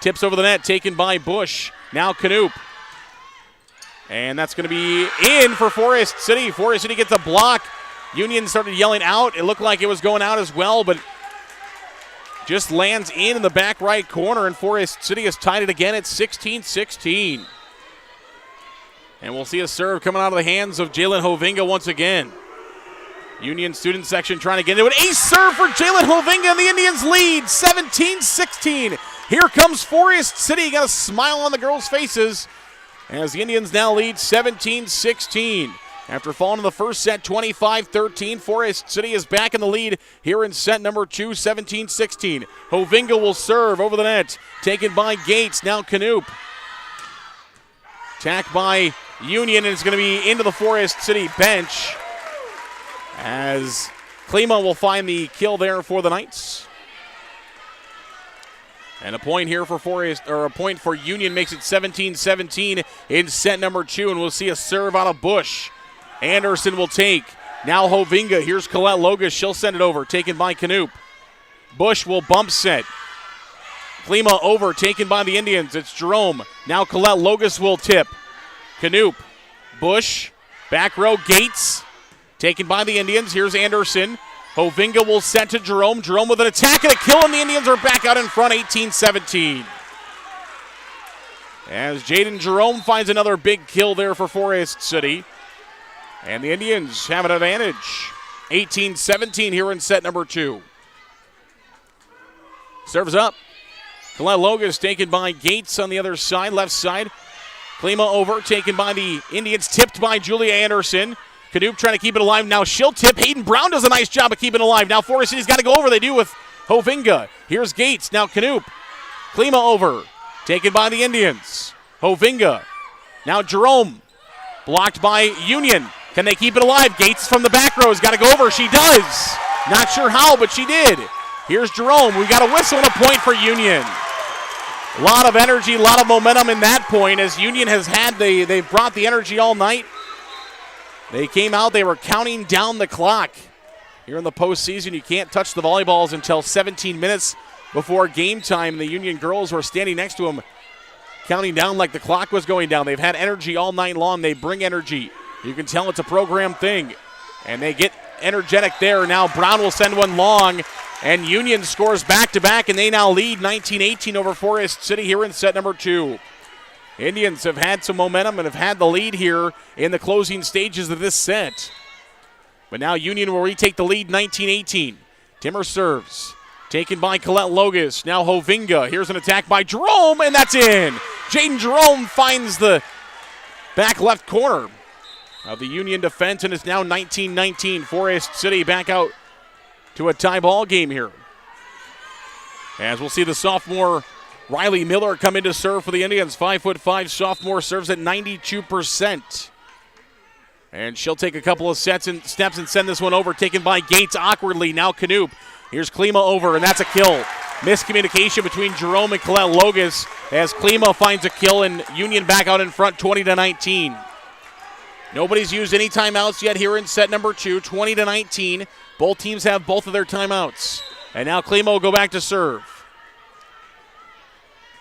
Tips over the net, taken by Bush. Now Knoop. And that's going to be in for Forest City. Forest City gets a block. Union started yelling out. It looked like it was going out as well, but just lands in the back right corner, and Forest City has tied it again at 16-16. And we'll see a serve coming out of the hands of Jalen Hovinga once again. Union student section trying to get into an ace serve for Jalen Hovinga, and the Indians lead 17-16. Here comes Forest City. Got a smile on the girls' faces as the Indians now lead 17-16. After falling in the first set 25-13, Forest City is back in the lead here in set number 2, 17-16. Hovinga will serve over the net. Taken by Gates. Now Knoop. Attack by Union, and it's going to be into the Forest City bench as Klima will find the kill there for the Knights. And a point here for a point for Union makes it 17-17 in set number 2, and we'll see a serve out of Bush. Anderson will take. Now Hovinga. Here's Colette Logus. She'll send it over. Taken by Knoop. Bush will bump set. Klima over. Taken by the Indians. It's Jerome. Now Colette Logus will tip. Knoop. Bush. Back row. Gates. taken by the Indians. Here's Anderson. Hovinga will set to Jerome. Jerome with an attack and a kill, and the Indians are back out in front, 18-17. As Jaden Jerome finds another big kill there for Forest City. And the Indians have an advantage. 18-17 here in set number 2. Serves up. Colette Logus taken by Gates on the other side, left side. Klima over, taken by the Indians, tipped by Julia Anderson. Canoop trying to keep it alive. Now she'll tip. Hayden Brown does a nice job of keeping it alive. Now Forest City's got to go over. They do with Hovinga. Here's Gates. Now Canoop. Klima over. Taken by the Indians. Hovinga. Now Jerome. Blocked by Union. Can they keep it alive? Gates from the back row has got to go over. She does. Not sure how, but she did. Here's Jerome. We got a whistle and a point for Union. A lot of energy, a lot of momentum in that point as Union has had, they've brought the energy all night. They came out, they were counting down the clock. Here in the postseason, you can't touch the volleyballs until 17 minutes before game time. The Union girls were standing next to them, counting down like the clock was going down. They've had energy all night long. They bring energy. You can tell it's a program thing. And they get energetic there. Now Brown will send one long. And Union scores back-to-back, and they now lead 19-18 over Forest City here in set number 2. Indians have had some momentum and have had the lead here in the closing stages of this set. But now Union will retake the lead 19-18. Timmer serves. Taken by Colette Logus. Now Hovinga. Here's an attack by Jerome, and that's in. Jaden Jerome finds the back left corner of the Union defense, and it's now 19-19. Forest City back out to a tie ball game here. As we'll see the sophomore Riley Miller come in to serve for the Indians. 5'5" sophomore serves at 92%. And she'll take a couple of steps and send this one over. Taken by Gates awkwardly. Now Canoop. Here's Klima over, and that's a kill. Miscommunication between Jerome and Colette Logus as Klima finds a kill and Union back out in front 20-19. Nobody's used any timeouts yet here in set number 2, 20-19. Both teams have both of their timeouts. And now Klima will go back to serve.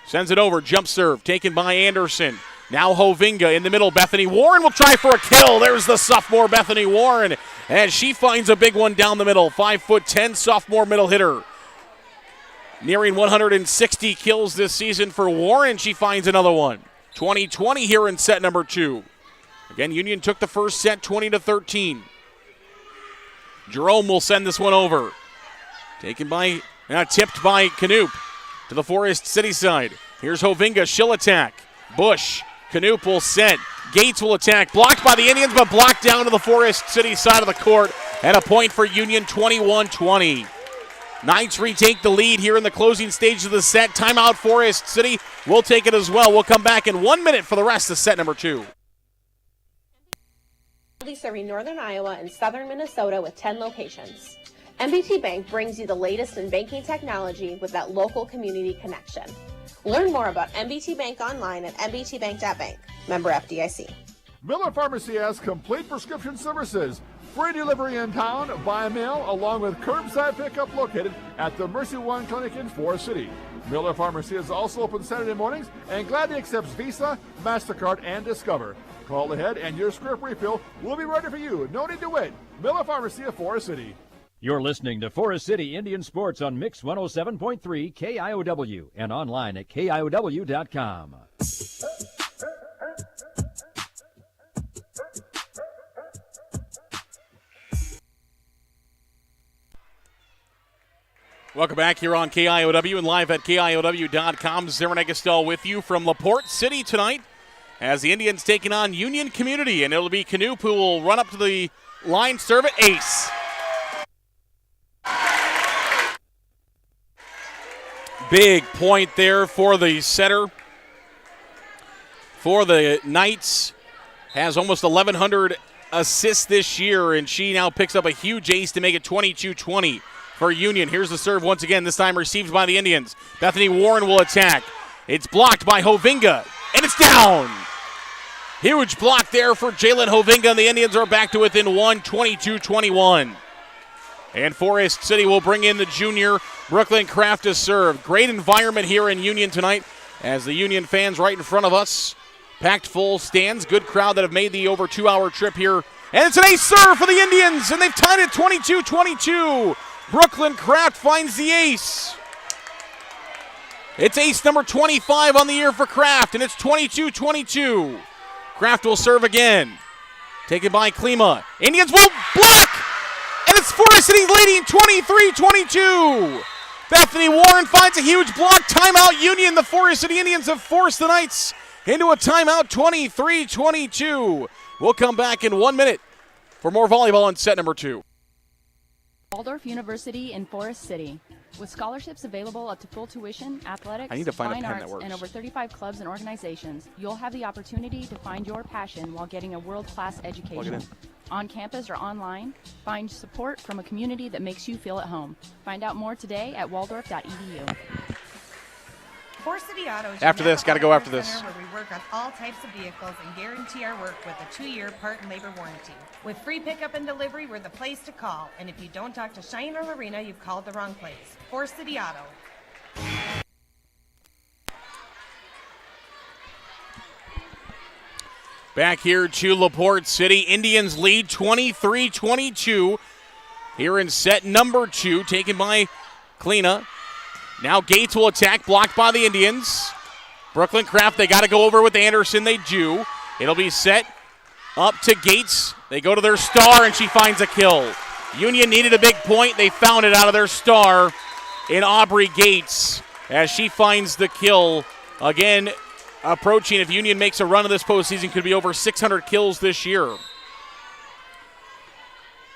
Sends it over, jump serve, taken by Anderson. Now Hovinga in the middle. Bethany Warren will try for a kill. There's the sophomore Bethany Warren. And she finds a big one down the middle. 5'10" sophomore middle hitter. Nearing 160 kills this season for Warren. She finds another one. 20-20 here in set number 2. Again, Union took the first set 20-13. Jerome will send this one over. Taken by, tipped by Canoop to the Forest City side. Here's Hovinga, she'll attack. Bush, Canoop will set. Gates will attack. Blocked by the Indians, but blocked down to the Forest City side of the court. And a point for Union, 21-20. Knights retake the lead here in the closing stages of the set. Timeout Forest City. We'll take it as well. We'll come back in 1 minute for the rest of set number 2. Serving northern Iowa and southern Minnesota with 10 locations. MBT Bank brings you the latest in banking technology with that local community connection. Learn more about MBT Bank online at mbtbank.bank. Member FDIC. Miller Pharmacy has complete prescription services. Free delivery in town, by mail, along with curbside pickup located at the Mercy One Clinic in Forest City. Miller Pharmacy is also open Saturday mornings and gladly accepts Visa, MasterCard, and Discover. Call ahead and your script refill will be ready for you. No need to wait. Miller Pharmacy of Forest City. You're listening to Forest City Indian Sports on Mix 107.3 KIOW and online at KIOW.com. Welcome back here on KIOW and live at KIOW.com. Zaron Egestel with you from LaPorte City tonight as the Indians taking on Union Community, and it'll be Canoop who will run up to the line, serve it, ace. Big point there for the setter. For the Knights, has almost 1,100 assists this year, and she now picks up a huge ace to make it 22-20 for Union. Here's the serve once again, this time received by the Indians. Bethany Warren will attack. It's blocked by Hovinga, and it's down. Huge block there for Jalen Hovinga, and the Indians are back to within one, 22-21. And Forest City will bring in the junior Brooklyn Kraft to serve. Great environment here in Union tonight as the Union fans right in front of us. Packed full stands. Good crowd that have made the over 2-hour trip here And it's an ace serve for the Indians, and they've tied it 22-22. Brooklyn Kraft finds the ace. It's ace number 25 on the year for Kraft, and it's 22-22. Kraft will serve again. Taken by Klima. Indians will block! And it's Forest City leading 23-22. Bethany Warren finds a huge block. Timeout Union. The Forest City Indians have forced the Knights into a timeout, 23-22. We'll come back in 1 minute for more volleyball in set number 2. Waldorf University in Forest City. With scholarships available up to full tuition, athletics, fine arts, and over 35 clubs and organizations, you'll have the opportunity to find your passion while getting a world-class education. On campus or online, find support from a community that makes you feel at home. Find out more today at waldorf.edu. Forest City Auto is After this, got to go after this. Where we work on all types of vehicles and guarantee our work with a 2-year part and labor warranty. With free pickup and delivery, we're the place to call. And if you don't talk to Cheyenne or Lorena, you've called the wrong place. Forest City Auto. Back here to LaPorte City. Indians lead 23-22 here in set number 2, taken by Klina. Now Gates will attack, blocked by the Indians. Brooklyn Kraft, they got to go over with Anderson. They do. It'll be set up to Gates. They go to their star, and she finds a kill. Union needed a big point. They found it out of their star in Aubrey Gates as she finds the kill. Again, approaching, if Union makes a run of this postseason, could be over 600 kills this year.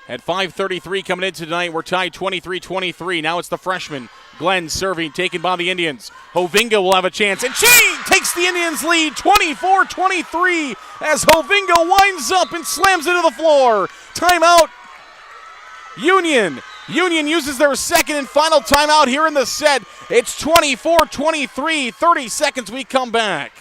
At 5:33 coming into tonight, we're tied 23-23. Now it's the freshman, Glenn, serving, taken by the Indians. Hovinga will have a chance, and she takes the Indians' lead 24-23 as Hovinga winds up and slams it to the floor. Timeout, Union. Union uses their second and final timeout here in the set. It's 24-23, 30 seconds, we come back.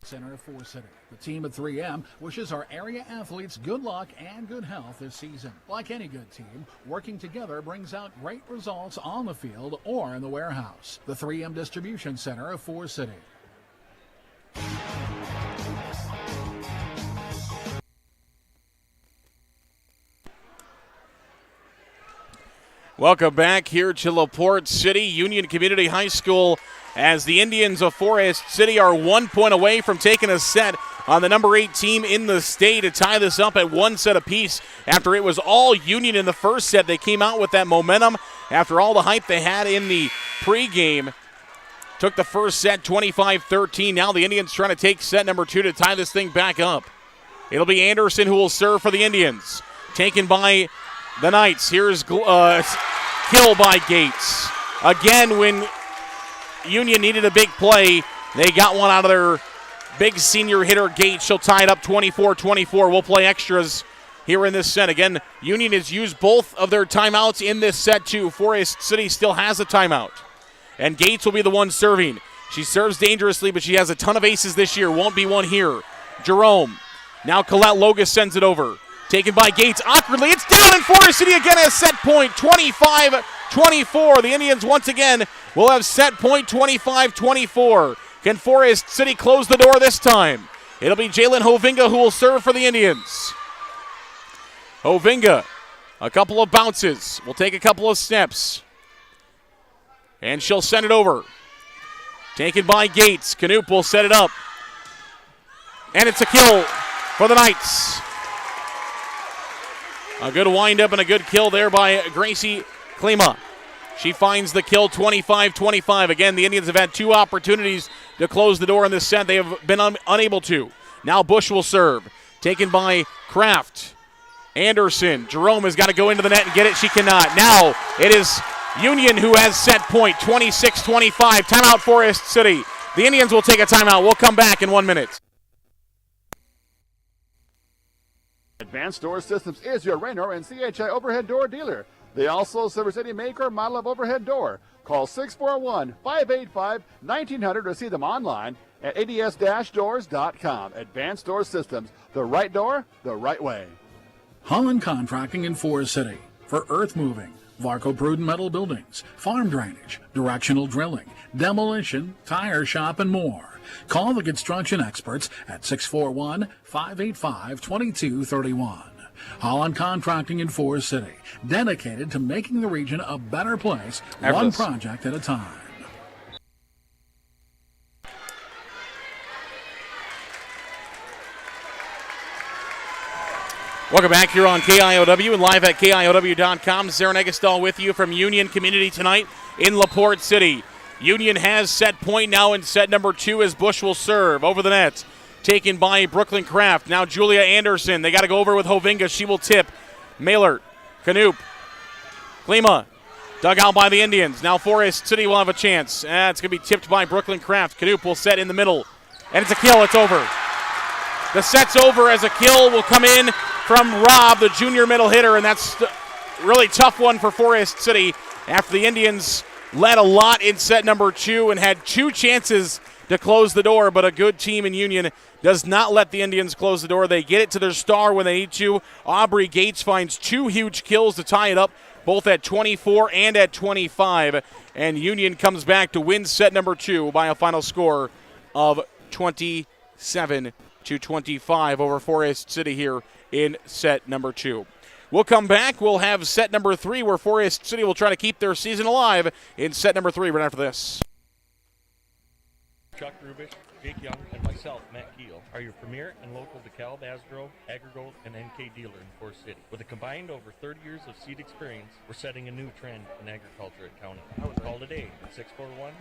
Center of Forest City. The team at 3M wishes our area athletes good luck and good health this season. Like any good team, working together brings out great results on the field or in the warehouse. The 3M Distribution Center of Forest City. Welcome back here to LaPorte City Union Community High School as the Indians of Forest City are 1 point away from taking a set on the number 8 team in the state to tie this up at 1 set apiece. After it was all Union in the first set, they came out with that momentum after all the hype they had in the pregame. Took the first set 25-13. Now the Indians trying to take set number 2 to tie this thing back up. It'll be Anderson who will serve for the Indians. Taken by the Knights. Here's kill by Gates. Again, when Union needed a big play, they got one out of their big senior hitter, Gates. She'll tie it up 24-24. We'll play extras here in this set. Again, Union has used both of their timeouts in this set too. Forest City still has a timeout. And Gates will be the one serving. She serves dangerously, but she has a ton of aces this year. Won't be one here. Jerome. Now Colette Logus sends it over. Taken by Gates awkwardly. It's down, and Forest City again has set point 25-24. The Indians once again will have set point 25-24. Can Forest City close the door this time? It'll be Jalen Hovinga who will serve for the Indians. Hovinga, a couple of bounces. Will take a couple of steps. And she'll send it over. Taken by Gates. Knoop will set it up. And it's a kill for the Knights. A good windup and a good kill there by Gracie Klima. She finds the kill 25-25. Again, the Indians have had 2 opportunities to close the door in this set. They have been unable to. Now Bush will serve. Taken by Kraft. Anderson. Jerome has got to go into the net and get it. She cannot. Now it is Union who has set point 26-25. Timeout Forest City. The Indians will take a timeout. We'll come back in 1 minute. Advanced Door Systems is your Raynor and CHI overhead door dealer. They also service any make or model of overhead door. Call 641-585-1900 to see them online at ads-doors.com. Advanced Door Systems, the right door, the right way. Holland Contracting in Forest City for earth moving, Varco Pruden metal buildings, farm drainage, directional drilling, demolition, tire shop, and more. Call the construction experts at 641-585-2231. Holland Contracting in Forest City, dedicated to making the region a better place, one project at a time. Welcome back here on KIOW and live at KIOW.com. Sarah Negestal with you from Union Community tonight in LaPorte City. Union has set point now in set number 2 as Bush will serve over the net. Taken by Brooklyn Kraft. Now Julia Anderson. They got to go over with Hovinga. She will tip. Maylert, Canoop, Klima, dug out by the Indians. Now Forest City will have a chance. It's going to be tipped by Brooklyn Kraft. Canoop will set in the middle. And it's a kill. It's over. The set's over as a kill will come in from Robb, the junior middle hitter, and that's a really tough one for Forest City after the Indians led a lot in set number 2 and had 2 chances to close the door, but a good team in Union does not let the Indians close the door. They get it to their star when they need to. Aubrey Gates finds 2 huge kills to tie it up, both at 24 and at 25, and Union comes back to win set number 2 by a final score of 27-25 over Forest City here in set number 2. We'll come back. We'll have set number 3 where Forest City will try to keep their season alive in set number 3 right after this. Chuck Rubish, Jake Young, and myself, Matt Keel, are your premier and local DeKalb, Asgrow, AgriGold, and NK dealer in Forest City. With a combined over 30 years of seed experience, we're setting a new trend in agriculture at County. Call today at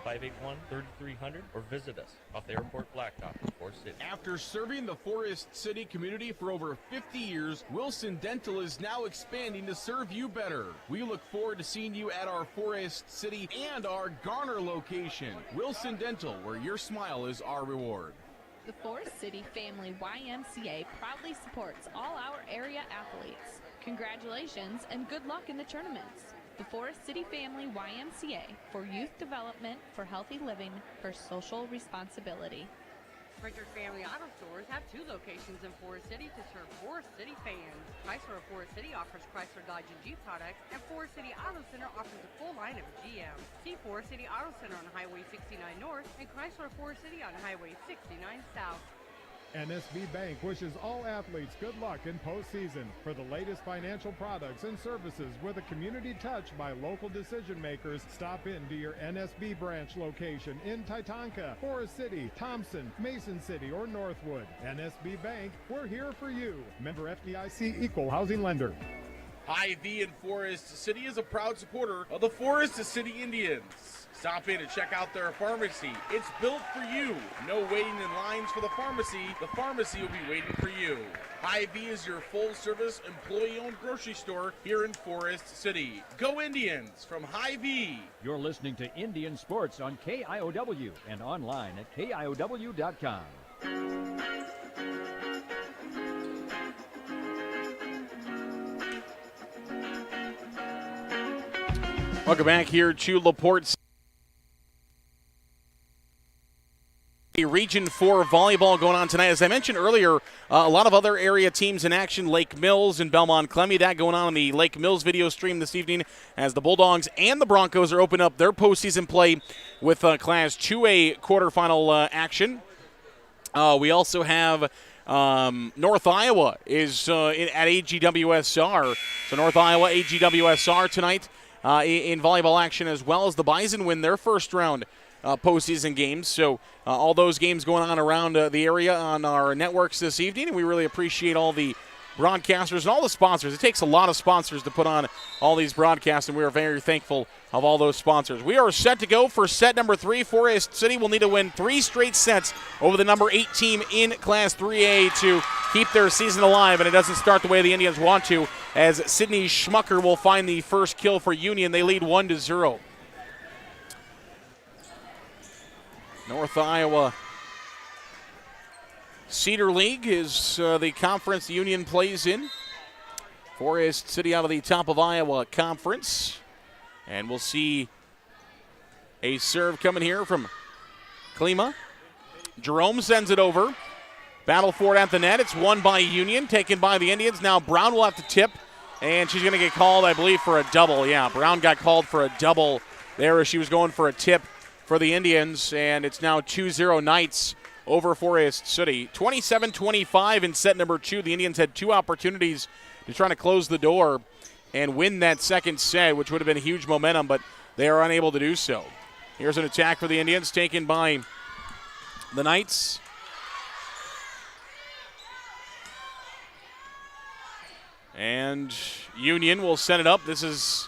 641-581-3300 or visit us off the Airport Blacktop in Forest City. After serving the Forest City community for over 50 years, Wilson Dental is now expanding to serve you better. We look forward to seeing you at our Forest City and our Garner location. Wilson Dental, where your smile is our reward. The Forest City Family YMCA proudly supports all our area athletes. Congratulations and good luck in the tournaments. The Forest City Family YMCA for youth development, for healthy living, for social responsibility. Richard Family Auto Stores have 2 locations in Forest City to serve Forest City fans. Chrysler of Forest City offers Chrysler, Dodge, and Jeep products, and Forest City Auto Center offers a full line of GM. See Forest City Auto Center on Highway 69 North and Chrysler of Forest City on Highway 69 South. NSB Bank wishes all athletes good luck in postseason. For the latest financial products and services with a community touch by local decision makers, stop into your NSB branch location in Titanca, Forest City, Thompson, Mason City, or Northwood. NSB Bank, we're here for you. Member FDIC Equal Housing Lender. Hy-Vee in Forest City is a proud supporter of the Forest City Indians. Stop in and check out their pharmacy. It's built for you. No waiting in lines for the pharmacy. The pharmacy will be waiting for you. Hy-Vee is your full-service, employee-owned grocery store here in Forest City. Go Indians from Hy-Vee. You're listening to Indian Sports on KIOW and online at KIOW.com. Welcome back here to LaPorte. Region 4 volleyball going on tonight. As I mentioned earlier, a lot of other area teams in action. Lake Mills and Belmont Clemmy. That going on the Lake Mills video stream this evening as the Bulldogs and the Broncos are opening up their postseason play with Class 2A quarterfinal action. We also have North Iowa is at AGWSR. So North Iowa, AGWSR tonight in volleyball action, as well as the Bison win their first round postseason games. So all those games going on around the area on our networks this evening, and we really appreciate all the broadcasters and all the sponsors. It takes a lot of sponsors to put on all these broadcasts, and we are very thankful of all those sponsors. We are set to go for set number 3. Forest City will need to win 3 straight sets over the number 8 team in Class 3A to keep their season alive, and it doesn't start the way the Indians want to, as Sydney Schmucker will find the first kill for Union. They lead 1-0. North Iowa Cedar League is the conference the Union plays in. Forest City out of the top of Iowa Conference. And we'll see a serve coming here from Klima. Jerome sends it over. Battle for it at the net. It's won by Union, taken by the Indians. Now Brown will have to tip, and she's going to get called, I believe, for a double. Yeah, Brown got called for a double there as she was going for a tip for the Indians, and it's now 2-0 Knights over Forest City. 27-25 in set number 2. The Indians had 2 opportunities to try to close the door and win that second set, which would have been huge momentum, but they are unable to do so. Here's an attack for the Indians taken by the Knights. And Union will set it up. This is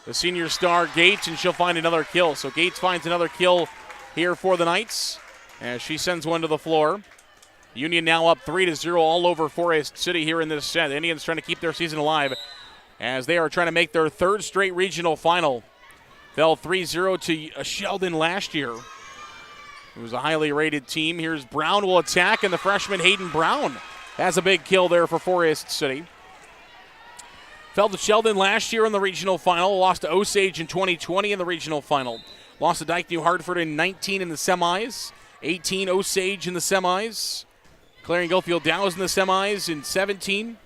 the senior star Gates, and she'll find another kill. So Gates finds another kill here for the Knights as she sends one to the floor. Union now up 3-0 all over Forest City here in this set. The Indians trying to keep their season alive as they are trying to make their 3rd straight regional final. Fell 3-0 to Sheldon last year. It was a highly rated team. Here's Brown will attack, and the freshman Hayden Brown has a big kill there for Forest City. Fell to Sheldon last year in the regional final. Lost to Osage in 2020 in the regional final. Lost to Dyke New Hartford in 19 in the semis. 18 Osage in the semis. Clarion Gulffield Dow's in the semis in 17.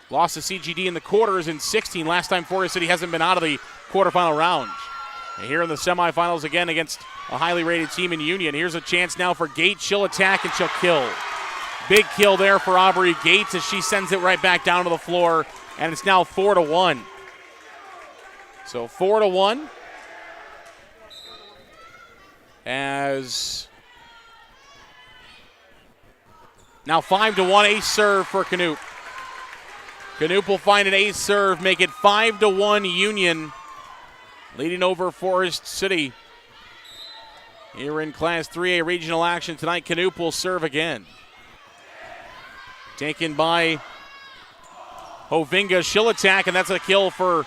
Lost to CGD in the quarters in 16. Last time Forest City hasn't been out of the quarterfinal round. And here in the semifinals again against a highly rated team in Union. Here's a chance now for Gates. She'll attack and she'll kill. Big kill there for Aubrey Gates as she sends it right back down to the floor. And it's now 4-1. So 4-1. As now 5-1 ace serve for Canoop. Canoop will find an ace serve, make it 5-1 Union, leading over Forest City. Here in Class 3A regional action tonight, Canoop will serve again. Taken by Hovinga. She'll attack, and that's a kill for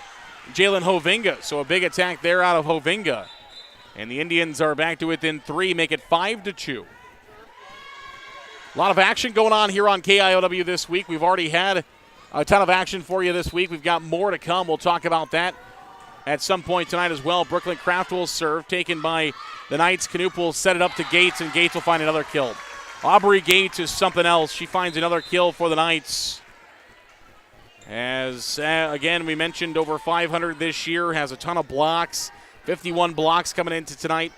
Jalen Hovinga. So a big attack there out of Hovinga. And the Indians are back to within 3, make it 5-2. A lot of action going on here on KIOW this week. We've already had a ton of action for you this week. We've got more to come. We'll talk about that at some point tonight as well. Brooklyn Kraft will serve, taken by the Knights. Canoop will set it up to Gates, and Gates will find another kill. Aubrey Gates is something else. She finds another kill for the Knights. As, again, we mentioned over 500 this year, has a ton of blocks. 51 blocks coming into tonight.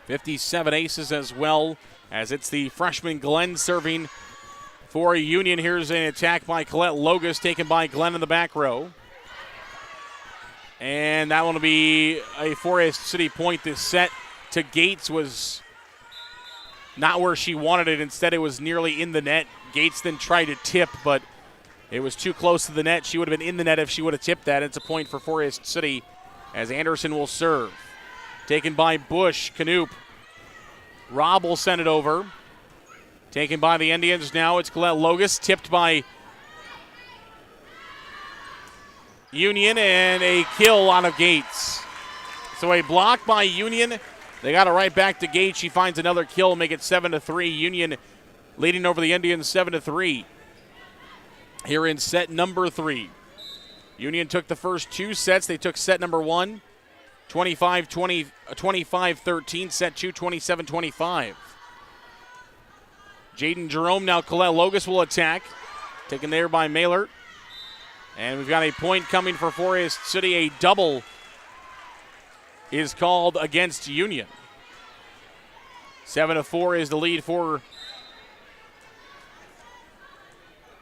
57 aces as well, as it's the freshman Glenn serving for Union. Here's an attack by Colette Logus, taken by Glenn in the back row. And that one will be a Forest City point. This set to Gates was not where she wanted it. Instead, it was nearly in the net. Gates then tried to tip, but it was too close to the net. She would have been in the net if she would have tipped that. It's a point for Forest City as Anderson will serve. Taken by Bush, Canoop. Robb will send it over. Taken by the Indians now. It's Colette Logus, tipped by Union, and a kill out of Gates. So a block by Union. They got it right back to Gates. She finds another kill, make it 7-3. Union leading over the Indians 7-3. Here in set number 3. Union took the first 2 sets. They took set number 1, 25-13. Set 2, 27-25. Jaden Jerome now. Colette Logus will attack. Taken there by Maylert. And we've got a point coming for Forest City. A double is called against Union. 7-4 is the lead for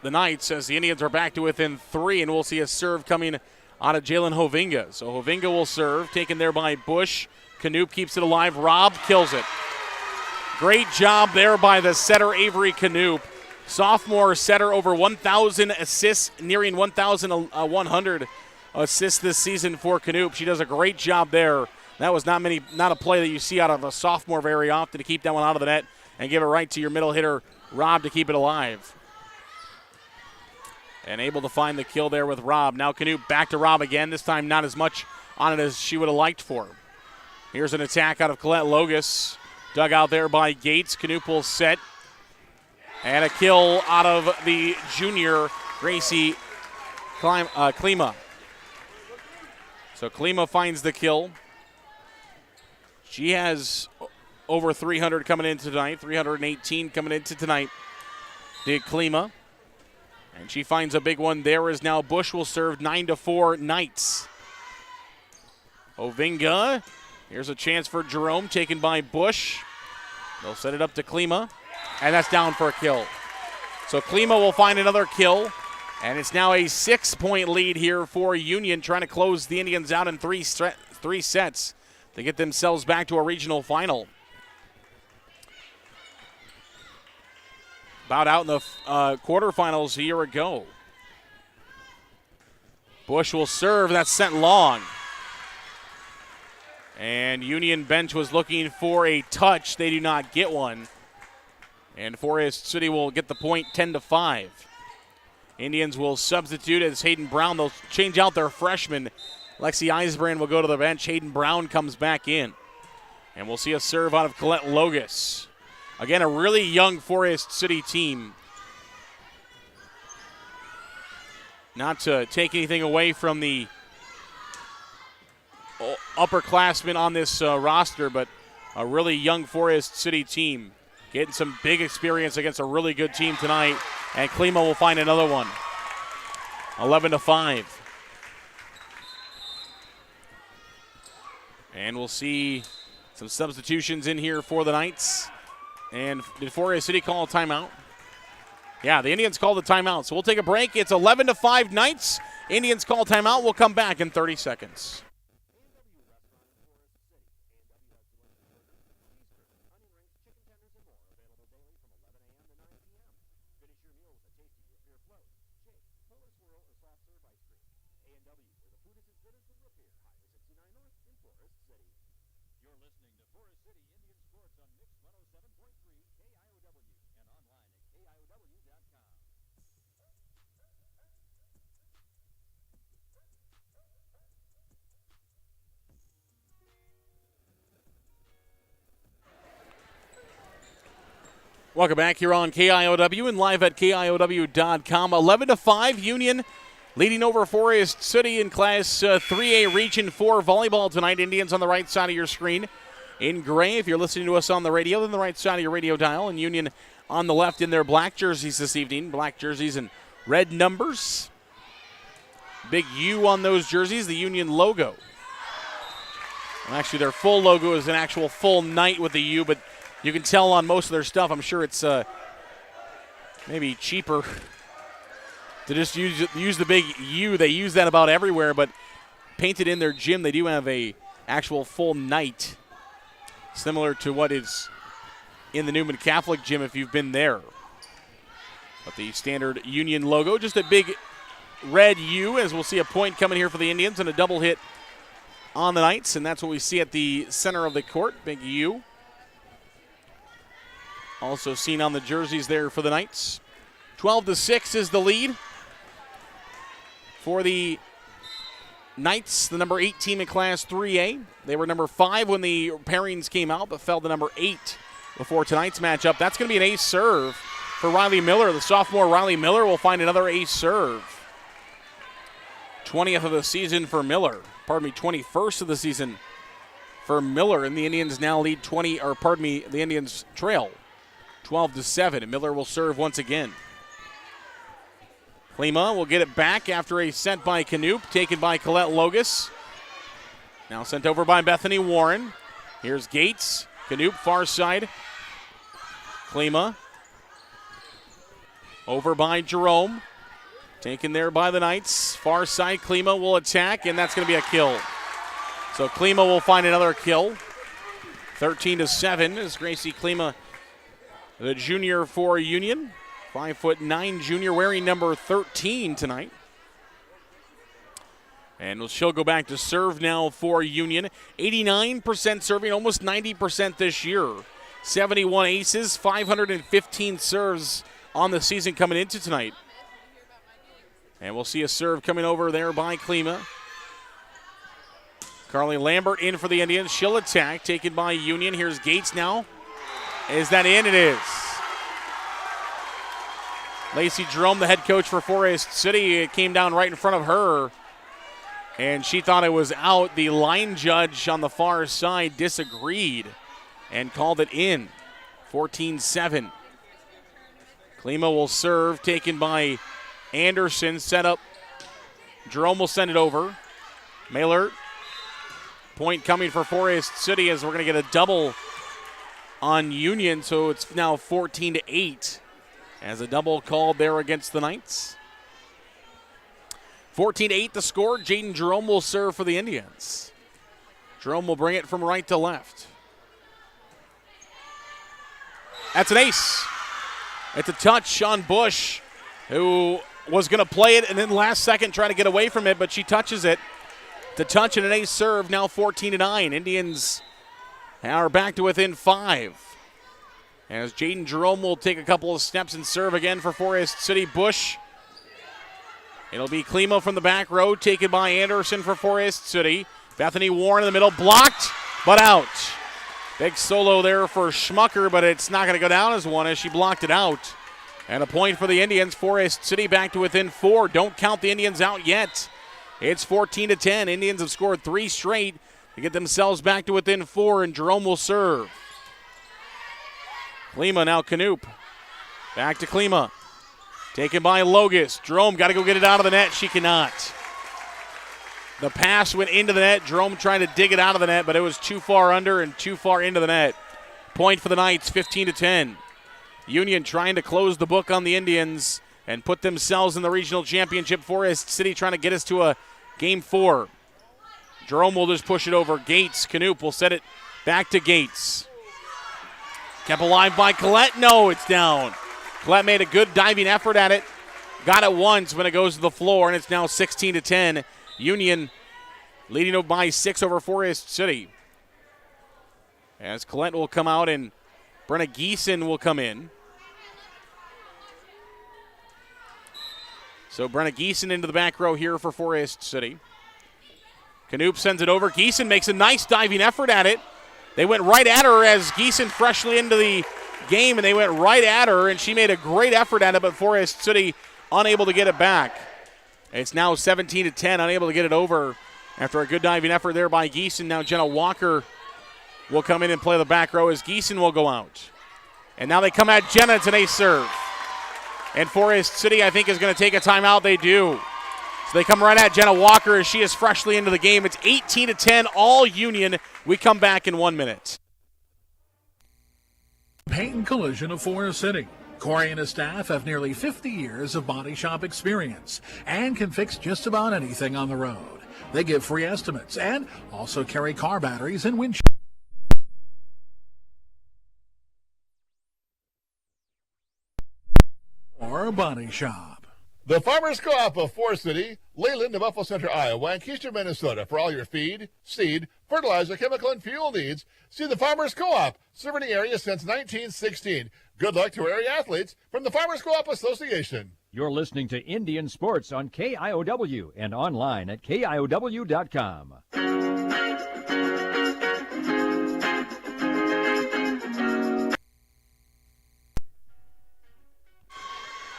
the Knights as the Indians are back to within 3, and we'll see a serve coming out of Jalen Hovinga. So Hovinga will serve, taken there by Bush. Canoop keeps it alive. Robb kills it. Great job there by the setter, Avery Canoop. Sophomore setter, over 1,000 assists, nearing 1,100 assists this season for Canoop. She does a great job there. That was not a play that you see out of a sophomore very often, to keep that one out of the net and give it right to your middle hitter, Robb, to keep it alive. And able to find the kill there with Robb. Now Canoop back to Robb again, this time not as much on it as she would have liked for. Here's an attack out of Colette Logus. Dug out there by Gates. Canoop will set. And a kill out of the junior, Gracie Klima. So Klima finds the kill. She has over 300 coming into tonight, 318 coming into tonight. Did Klima. And she finds a big one there as now Bush will serve 9-4 Knights. Hovinga Here's a chance for Jerome, taken by Bush. They'll set it up to Klima, and that's down for a kill. So Klima will find another kill, and it's now a 6-point lead here for Union, trying to close the Indians out in three sets to get themselves back to a regional final. About out in the quarterfinals a year ago. Bush will serve, that's sent long. And Union bench was looking for a touch. They do not get one. And Forest City will get the point 10-5. Indians will substitute as Hayden Brown. They'll change out their freshman. Lexi Eisbrand will go to the bench. Hayden Brown comes back in. And we'll see a serve out of Colette Logus. Again, a really young Forest City team. Not to take anything away from the upperclassmen on this roster, but a really young Forest City team getting some big experience against a really good team tonight, and Klima will find another one. 11-5. And we'll see some substitutions in here for the Knights. And did Forest City call a timeout? Yeah, the Indians called the timeout, so we'll take a break. It's 11-5 Knights. Indians call timeout. We'll come back in 30 seconds. Welcome back here on KIOW and live at KIOW.com. 11-5, Union leading over Forest City in Class 3A Region 4 volleyball tonight. Indians on the right side of your screen in gray. If you're listening to us on the radio, then the right side of your radio dial. And Union on the left in their black jerseys this evening. Black jerseys and red numbers. Big U on those jerseys, the Union logo. Well, actually, their full logo is an actual full knight with the U, but you can tell on most of their stuff. I'm sure it's maybe cheaper to just use the big U. They use that about everywhere, but painted in their gym, they do have a actual full knight, similar to what is in the Newman Catholic gym if you've been there. But the standard Union logo, just a big red U, as we'll see a point coming here for the Indians and a double hit on the Knights, and that's what we see at the center of the court, big U. Also seen on the jerseys there for the Knights. 12-6 is the lead for the Knights, the number 8 team in Class 3A. They were number 5 when the pairings came out, but fell to number 8 before tonight's matchup. That's going to be an ace serve for Riley Miller. The sophomore Riley Miller will find another ace serve. 20th of the season for Miller. 21st of the season for Miller, and the Indians now lead the Indians trail 12-7, and Miller will serve once again. Klima will get it back after a set by Knoop, taken by Colette Logus. Now sent over by Bethany Warren. Here's Gates. Knoop, far side. Klima. Over by Jerome. Taken there by the Knights. Far side, Klima will attack, and that's going to be a kill. So Klima will find another kill. 13-7 is Gracie Klima, the junior for Union. 5'9" junior, wearing number 13 tonight. And she'll go back to serve now for Union. 89% serving, almost 90% this year. 71 aces, 515 serves on the season coming into tonight. And we'll see a serve coming over there by Klima. Carly Lambert in for the Indians. She'll attack, taken by Union. Here's Gates now. Is that in? It is. Lacey Jerome, the head coach for Forest City, it came down right in front of her, and she thought it was out. The line judge on the far side disagreed and called it in. 14-7. Klima will serve, taken by Anderson. Set up. Jerome will send it over. Mailer Point coming for Forest City as we're going to get a double on Union, so it's now 14-8 as a double called there against the Knights. 14-8 the score. Jaden Jerome will serve for the Indians. Jerome will bring it from right to left. That's an ace. It's a touch on Bush, who was going to play it and then last second try to get away from it, but she touches it. The touch and an ace serve, now 14-9. Indians are back to within 5. As Jaden Jerome will take a couple of steps and serve again for Forest City. Bush. It'll be Klima from the back row, taken by Anderson for Forest City. Bethany Warren in the middle, blocked, but out. Big solo there for Schmucker, but it's not going to go down as one as she blocked it out. And a point for the Indians. Forest City back to within 4. Don't count the Indians out yet. It's 14-10. Indians have scored 3 straight to get themselves back to within 4, and Jerome will serve. Klima now Knoop. Back to Klima. Taken by Logus. Jerome got to go get it out of the net. She cannot. The pass went into the net. Jerome trying to dig it out of the net, but it was too far under and too far into the net. Point for the Knights, 15-10. Union trying to close the book on the Indians and put themselves in the regional championship. Forest City trying to get us to a game 4. Jerome will just push it over. Gates, Knoop will set it back to Gates. Kept alive by Collette. No, it's down. Collette made a good diving effort at it. Got it once when it goes to the floor, and it's now 16-10. Union leading by 6 over Forest City. As Collette will come out and Brenna Geeson will come in. So Brenna Geeson into the back row here for Forest City. Knoop sends it over. Geeson makes a nice diving effort at it. They went right at her as Geeson freshly into the game, and they went right at her, and she made a great effort at it, but Forest City unable to get it back. It's now 17-10, unable to get it over after a good diving effort there by Geeson. Now Jenna Walker will come in and play the back row as Geeson will go out. And now they come at Jenna. It's an ace serve. And Forest City, I think, is going to take a timeout. They do. So they come right at Jenna Walker as she is freshly into the game. It's 18-10, all Union. We come back in 1 minute. Paint and Collision of Forest City. Corey and his staff have nearly 50 years of body shop experience and can fix just about anything on the road. They give free estimates and also carry car batteries and windshield. Or body shop. The Farmers Co-op of Forest City, Leyland of Buffalo Center, Iowa, and Keystone, Minnesota. For all your feed, seed, fertilizer, chemical, and fuel needs, see the Farmers Co-op, serving the area since 1916. Good luck to our area athletes from the Farmers Co-op Association. You're listening to Indian Sports on KIOW and online at KIOW.com.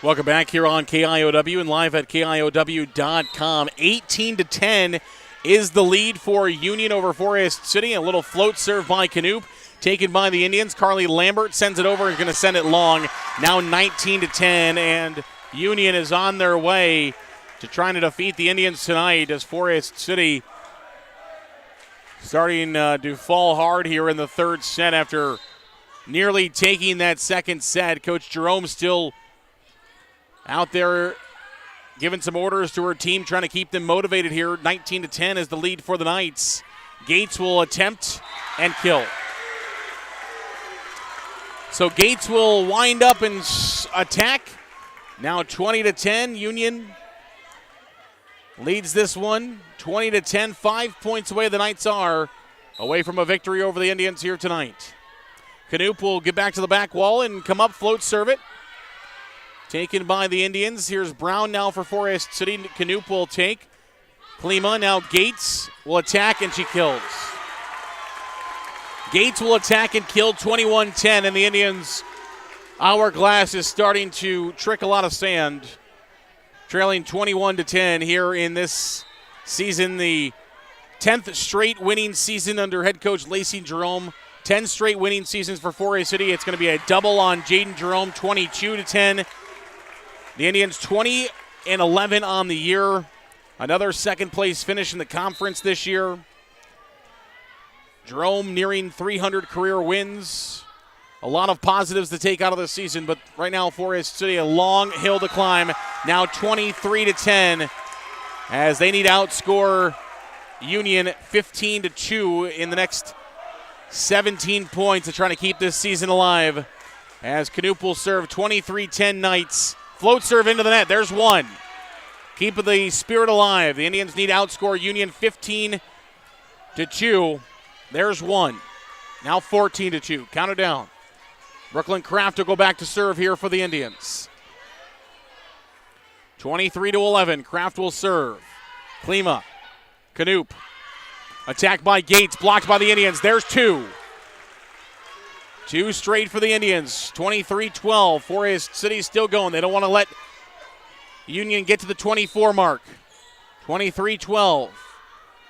Welcome back here on KIOW and live at KIOW.com. 18-10 is the lead for Union over Forest City. A little float serve by Knoop, taken by the Indians. Carly Lambert sends it over and is going to send it long. Now 19-10, and Union is on their way to trying to defeat the Indians tonight as Forest City starting to fall hard here in the third set after nearly taking that second set. Coach Jerome still out there giving some orders to her team, trying to keep them motivated here. 19-10 is the lead for the Knights. Gates will attempt and kill. So Gates will wind up and attack. Now 20-10, Union leads this one. 20-10, 5 points away the Knights are away from a victory over the Indians here tonight. Knoop will get back to the back wall and come up, float serve it. Taken by the Indians. Here's Brown now for Forest City. Knoop will take. Klima, now Gates will attack, and she kills. Gates will attack and kill, 21-10, and the Indians' hourglass is starting to trickle out of sand. Trailing 21-10 here in this season, the 10th straight winning season under head coach Lacey Jerome. 10 straight winning seasons for Forest City. It's going to be a double on Jaden Jerome, 22-10. The Indians 20-11 on the year. Another second place finish in the conference this year. Jerome nearing 300 career wins. A lot of positives to take out of this season, but right now Forest City a long hill to climb. Now 23-10 as they need to outscore Union 15-2 in the next 17 points to try to keep this season alive. As Knoop will serve 23-10 Knights. Float serve into the net. There's one. Keep the spirit alive. The Indians need to outscore Union 15-2. There's one. Now 14-2. Count it down. Brooklyn Kraft will go back to serve here for the Indians. 23-11. Kraft will serve. Klima. Knoop. Attacked by Gates. Blocked by the Indians. There's two. Two straight for the Indians. 23-12. Forest City still going. They don't want to let Union get to the 24 mark. 23-12.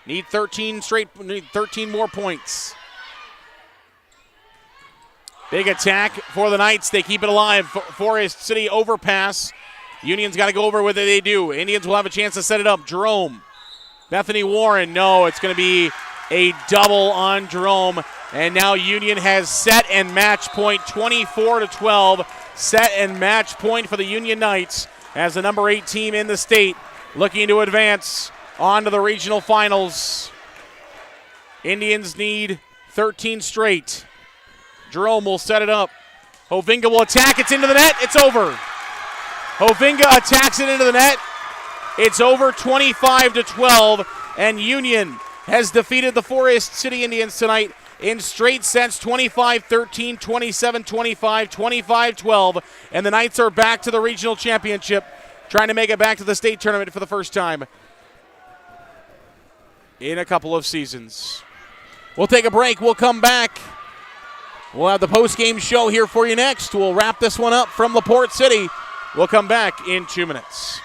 Need 13 more points. Big attack for the Knights. They keep it alive. Forest City overpass. Union's got to go over what they do. Indians will have a chance to set it up. Jerome. Bethany Warren. No, it's going to be a double on Jerome. And now Union has set and match point 24-12. Set and match point for the Union Knights as the number 8 team in the state looking to advance on to the regional finals. Indians need 13 straight. Jerome will set it up. Hovinga will attack. It's into the net. It's over. Hovinga attacks it into the net. It's over 25-12. And Union has defeated the Forest City Indians tonight in straight sets, 25-13, 27-25, 25-12. And the Knights are back to the regional championship, trying to make it back to the state tournament for the first time in a couple of seasons. We'll take a break. We'll come back. We'll have the post-game show here for you next. We'll wrap this one up from LaPorte City. We'll come back in 2 minutes.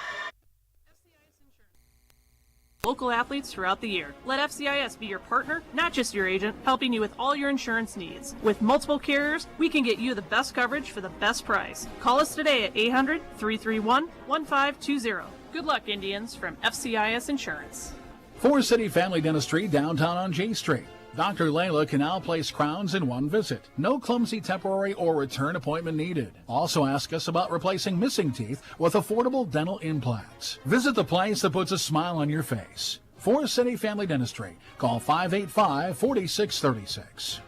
Local athletes throughout the year. Let FCIS be your partner, not just your agent, helping you with all your insurance needs. With multiple carriers, we can get you the best coverage for the best price. Call us today at 800-331-1520. Good luck, Indians, from FCIS Insurance. Forest City Family Dentistry downtown on J Street. Dr. Layla can now place crowns in one visit. No clumsy temporary or return appointment needed. Also ask us about replacing missing teeth with affordable dental implants. Visit the place that puts a smile on your face. Forest City Family Dentistry. Call 585-4636.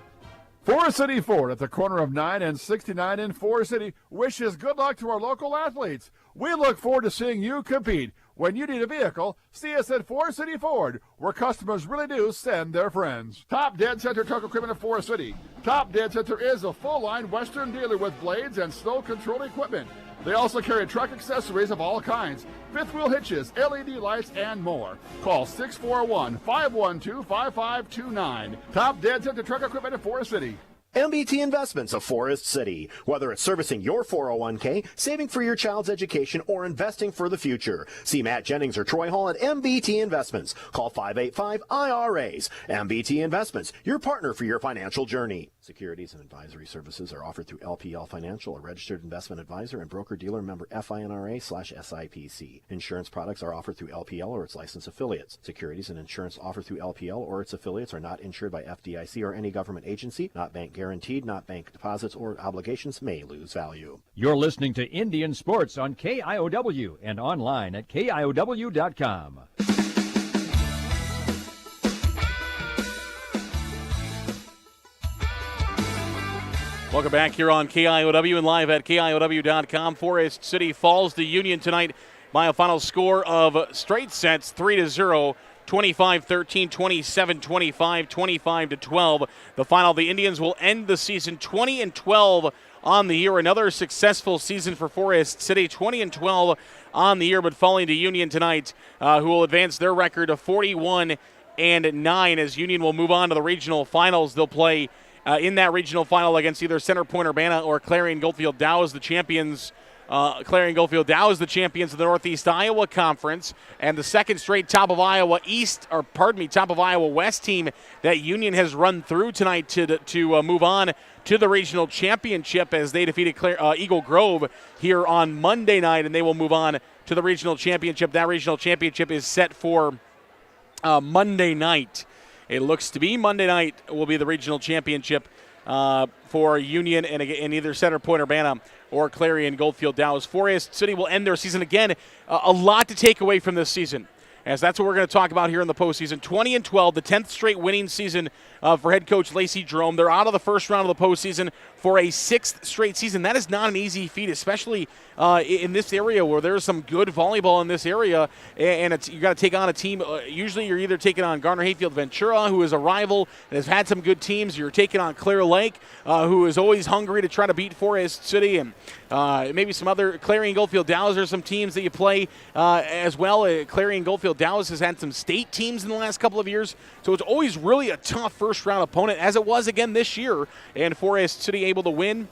Forest City Ford at the corner of 9 and 69 in Forest City wishes good luck to our local athletes. We look forward to seeing you compete. When you need a vehicle, see us at Forest City Ford, where customers really do send their friends. Top Dead Center Truck Equipment of Forest City. Top Dead Center is a full-line Western dealer with blades and snow control equipment. They also carry truck accessories of all kinds, fifth wheel hitches, LED lights, and more. Call 641-512-5529. Top Dead Center Truck Equipment of Forest City. MBT Investments of Forest City. Whether it's servicing your 401k, saving for your child's education, or investing for the future. See Matt Jennings or Troy Hall at MBT Investments. Call 585-IRAs. MBT Investments, your partner for your financial journey. Securities and advisory services are offered through LPL Financial, a registered investment advisor and broker-dealer member FINRA/SIPC. Insurance products are offered through LPL or its licensed affiliates. Securities and insurance offered through LPL or its affiliates are not insured by FDIC or any government agency, not bank guaranteed, not bank deposits or obligations may lose value. You're listening to Indian Sports on KIOW and online at KIOW.com. Welcome back here on KIOW and live at KIOW.com. Forest City falls to Union tonight by a final score of straight sets 3-0. 25-13, 27-25, 25-12. The final, the Indians will end the season 20-12 on the year. Another successful season for Forest City, 20-12 on the year, but falling to Union tonight, who will advance their record of 41-9 as Union will move on to the regional finals. They'll play in that regional final against either Center Point Urbana or Clarion Goldfield Dow as the champions. Clarion Goldfield Dow is the champions of the Northeast Iowa Conference, and the second straight top of Iowa West team that Union has run through tonight to move on to the regional championship as they defeated Eagle Grove here on Monday night, and they will move on to the regional championship. That regional championship is set for Monday night. it looks to be. Monday night will be the regional championship for Union and either Center Point, Urbana, or Clarion Goldfield Dow's. Forest City will end their season again. A lot to take away from this season, as that's what we're going to talk about here in the postseason. 20-12, the 10th straight winning season for head coach Lacey Jerome. They're out of the first round of the postseason for a 6th straight season. That is not an easy feat, especially in this area where there's some good volleyball in this area, and you got to take on a team. Usually you're either taking on Garner Hayfield Ventura, who is a rival and has had some good teams. You're taking on Clear Lake, who is always hungry to try to beat Forest City, and maybe some other Clarion Goldfield Dows are some teams that you play as well. Clarion Goldfield Dows has had some state teams in the last couple of years, so it's always really a tough first-round opponent, as it was again this year, and Forest City able to win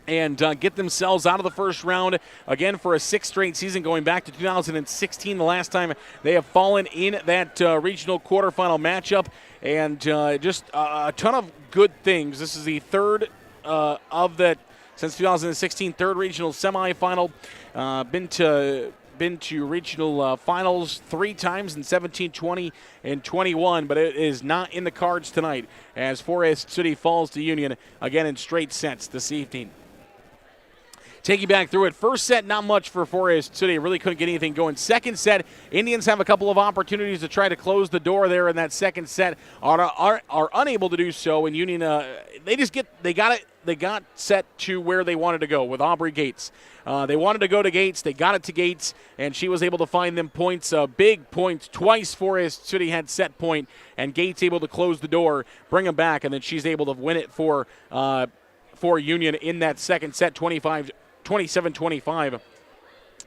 and get themselves out of the first round again for a 6th straight season, going back to 2016, the last time they have fallen in that regional quarterfinal matchup, and just a ton of good things. This is the third of that since 2016, third regional semifinal. Been to regional finals 3 times in 17, 20, and 21, but it is not in the cards tonight as Forest City falls to Union again in straight sets this evening. Take you back through it. First set, not much for Forest City. Really couldn't get anything going. Second set, Indians have a couple of opportunities to try to close the door there in that second set. Are unable to do so, and Union they got set to where they wanted to go with Aubrey Gates. They wanted to go to Gates. They got it to Gates, and she was able to find them points, big points. Twice Forest City had set point, and Gates able to close the door, bring them back, and then she's able to win it for Union in that second set, 27-25.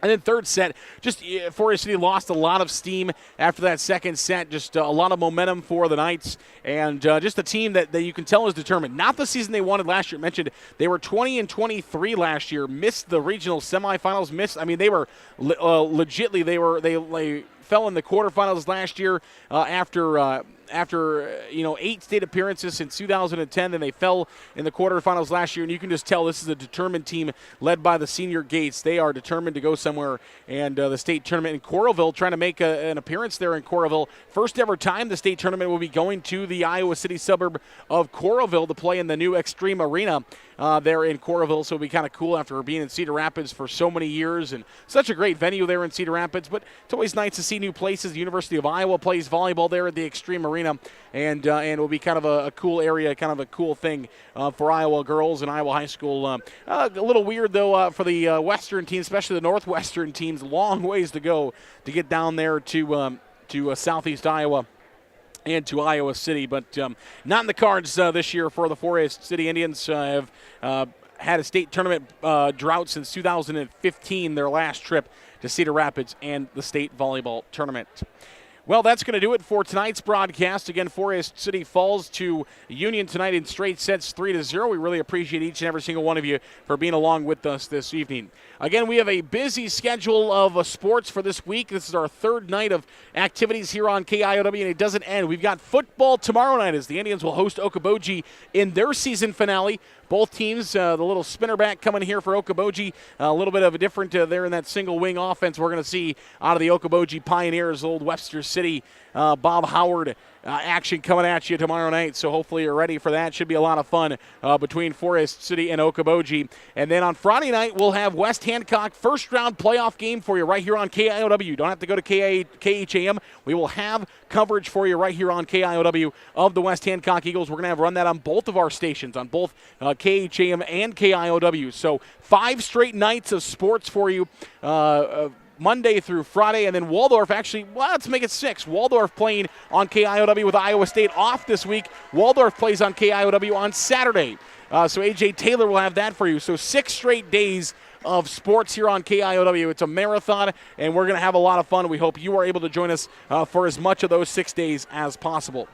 And then third set, just Forest City lost a lot of steam after that second set, just a lot of momentum for the Knights, and just a team that you can tell is determined. Not the season they wanted last year. I mentioned they were 20-23 last year, missed the regional semifinals, they were legitly, they fell in the quarterfinals last year after 8 state appearances since 2010. Then they fell in the quarterfinals last year, and you can just tell this is a determined team led by the senior Gates. They are determined to go somewhere, and the state tournament in Coralville, trying to make an appearance there in Coralville. First ever time the state tournament will be going to the Iowa City suburb of Coralville to play in the new Extreme Arena there in Coralville, so it'll be kind of cool after being in Cedar Rapids for so many years, and such a great venue there in Cedar Rapids. But it's always nice to see new places. The University of Iowa plays volleyball there at the Extreme Arena, and it will be kind of a cool area, kind of a cool thing for Iowa girls and Iowa high school. A little weird, though, for the Western teams, especially the Northwestern teams. Long ways to go to get down there to Southeast Iowa and to Iowa City, but not in the cards this year for the Forest City Indians. Have had a state tournament drought since 2015, their last trip to Cedar Rapids and the state volleyball tournament. Well, that's going to do it for tonight's broadcast. Again, Forest City falls to Union tonight in straight sets 3-0. We really appreciate each and every single one of you for being along with us this evening. Again, we have a busy schedule of sports for this week. This is our third night of activities here on KIOW, and it doesn't end. We've got football tomorrow night as the Indians will host Okoboji in their season finale. Both teams, the little spinnerback coming here for Okoboji, a little bit of a different there in that single wing offense we're going to see out of the Okoboji Pioneers, old Webster City. Bob Howard action coming at you tomorrow night, so hopefully you're ready for that. Should be a lot of fun between Forest City and Okoboji. And then on Friday night, we'll have West Hancock first-round playoff game for you right here on KIOW. You don't have to go to KHAM. We will have coverage for you right here on KIOW of the West Hancock Eagles. We're going to run that on both of our stations, on both KHAM and KIOW. So 5 straight nights of sports for you. Monday through Friday, and then Waldorf let's make it 6. Waldorf playing on KIOW with Iowa State off this week. Waldorf plays on KIOW on Saturday. So A.J. Taylor will have that for you. So 6 straight days of sports here on KIOW. It's a marathon, and we're going to have a lot of fun. We hope you are able to join us for as much of those 6 days as possible.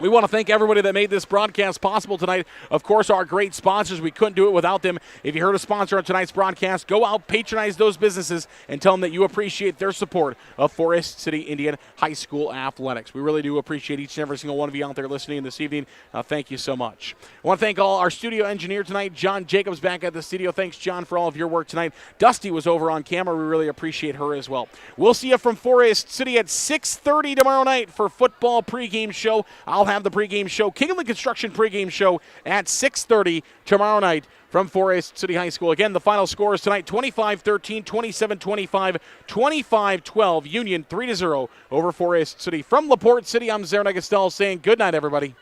We want to thank everybody that made this broadcast possible tonight. Of course, our great sponsors. We couldn't do it without them. If you heard a sponsor on tonight's broadcast, go out, patronize those businesses, and tell them that you appreciate their support of Forest City Indian High School athletics. We really do appreciate each and every single one of you out there listening this evening. Thank you so much. I want to thank all our studio engineer tonight, John Jacobs, back at the studio. Thanks, John, for all of your work tonight. Dusty was over on camera. We really appreciate her as well. We'll see you from Forest City at 6:30 tomorrow night for football pregame show. I'll have the pregame show, Kingland Construction pregame show at 6:30 tomorrow night from Forest City High School. Again, the final scores tonight, 25-13, 27-25, 25-12. Union 3-0 over Forest City. From LaPorte City, I'm Zarin Agastel saying good night, everybody.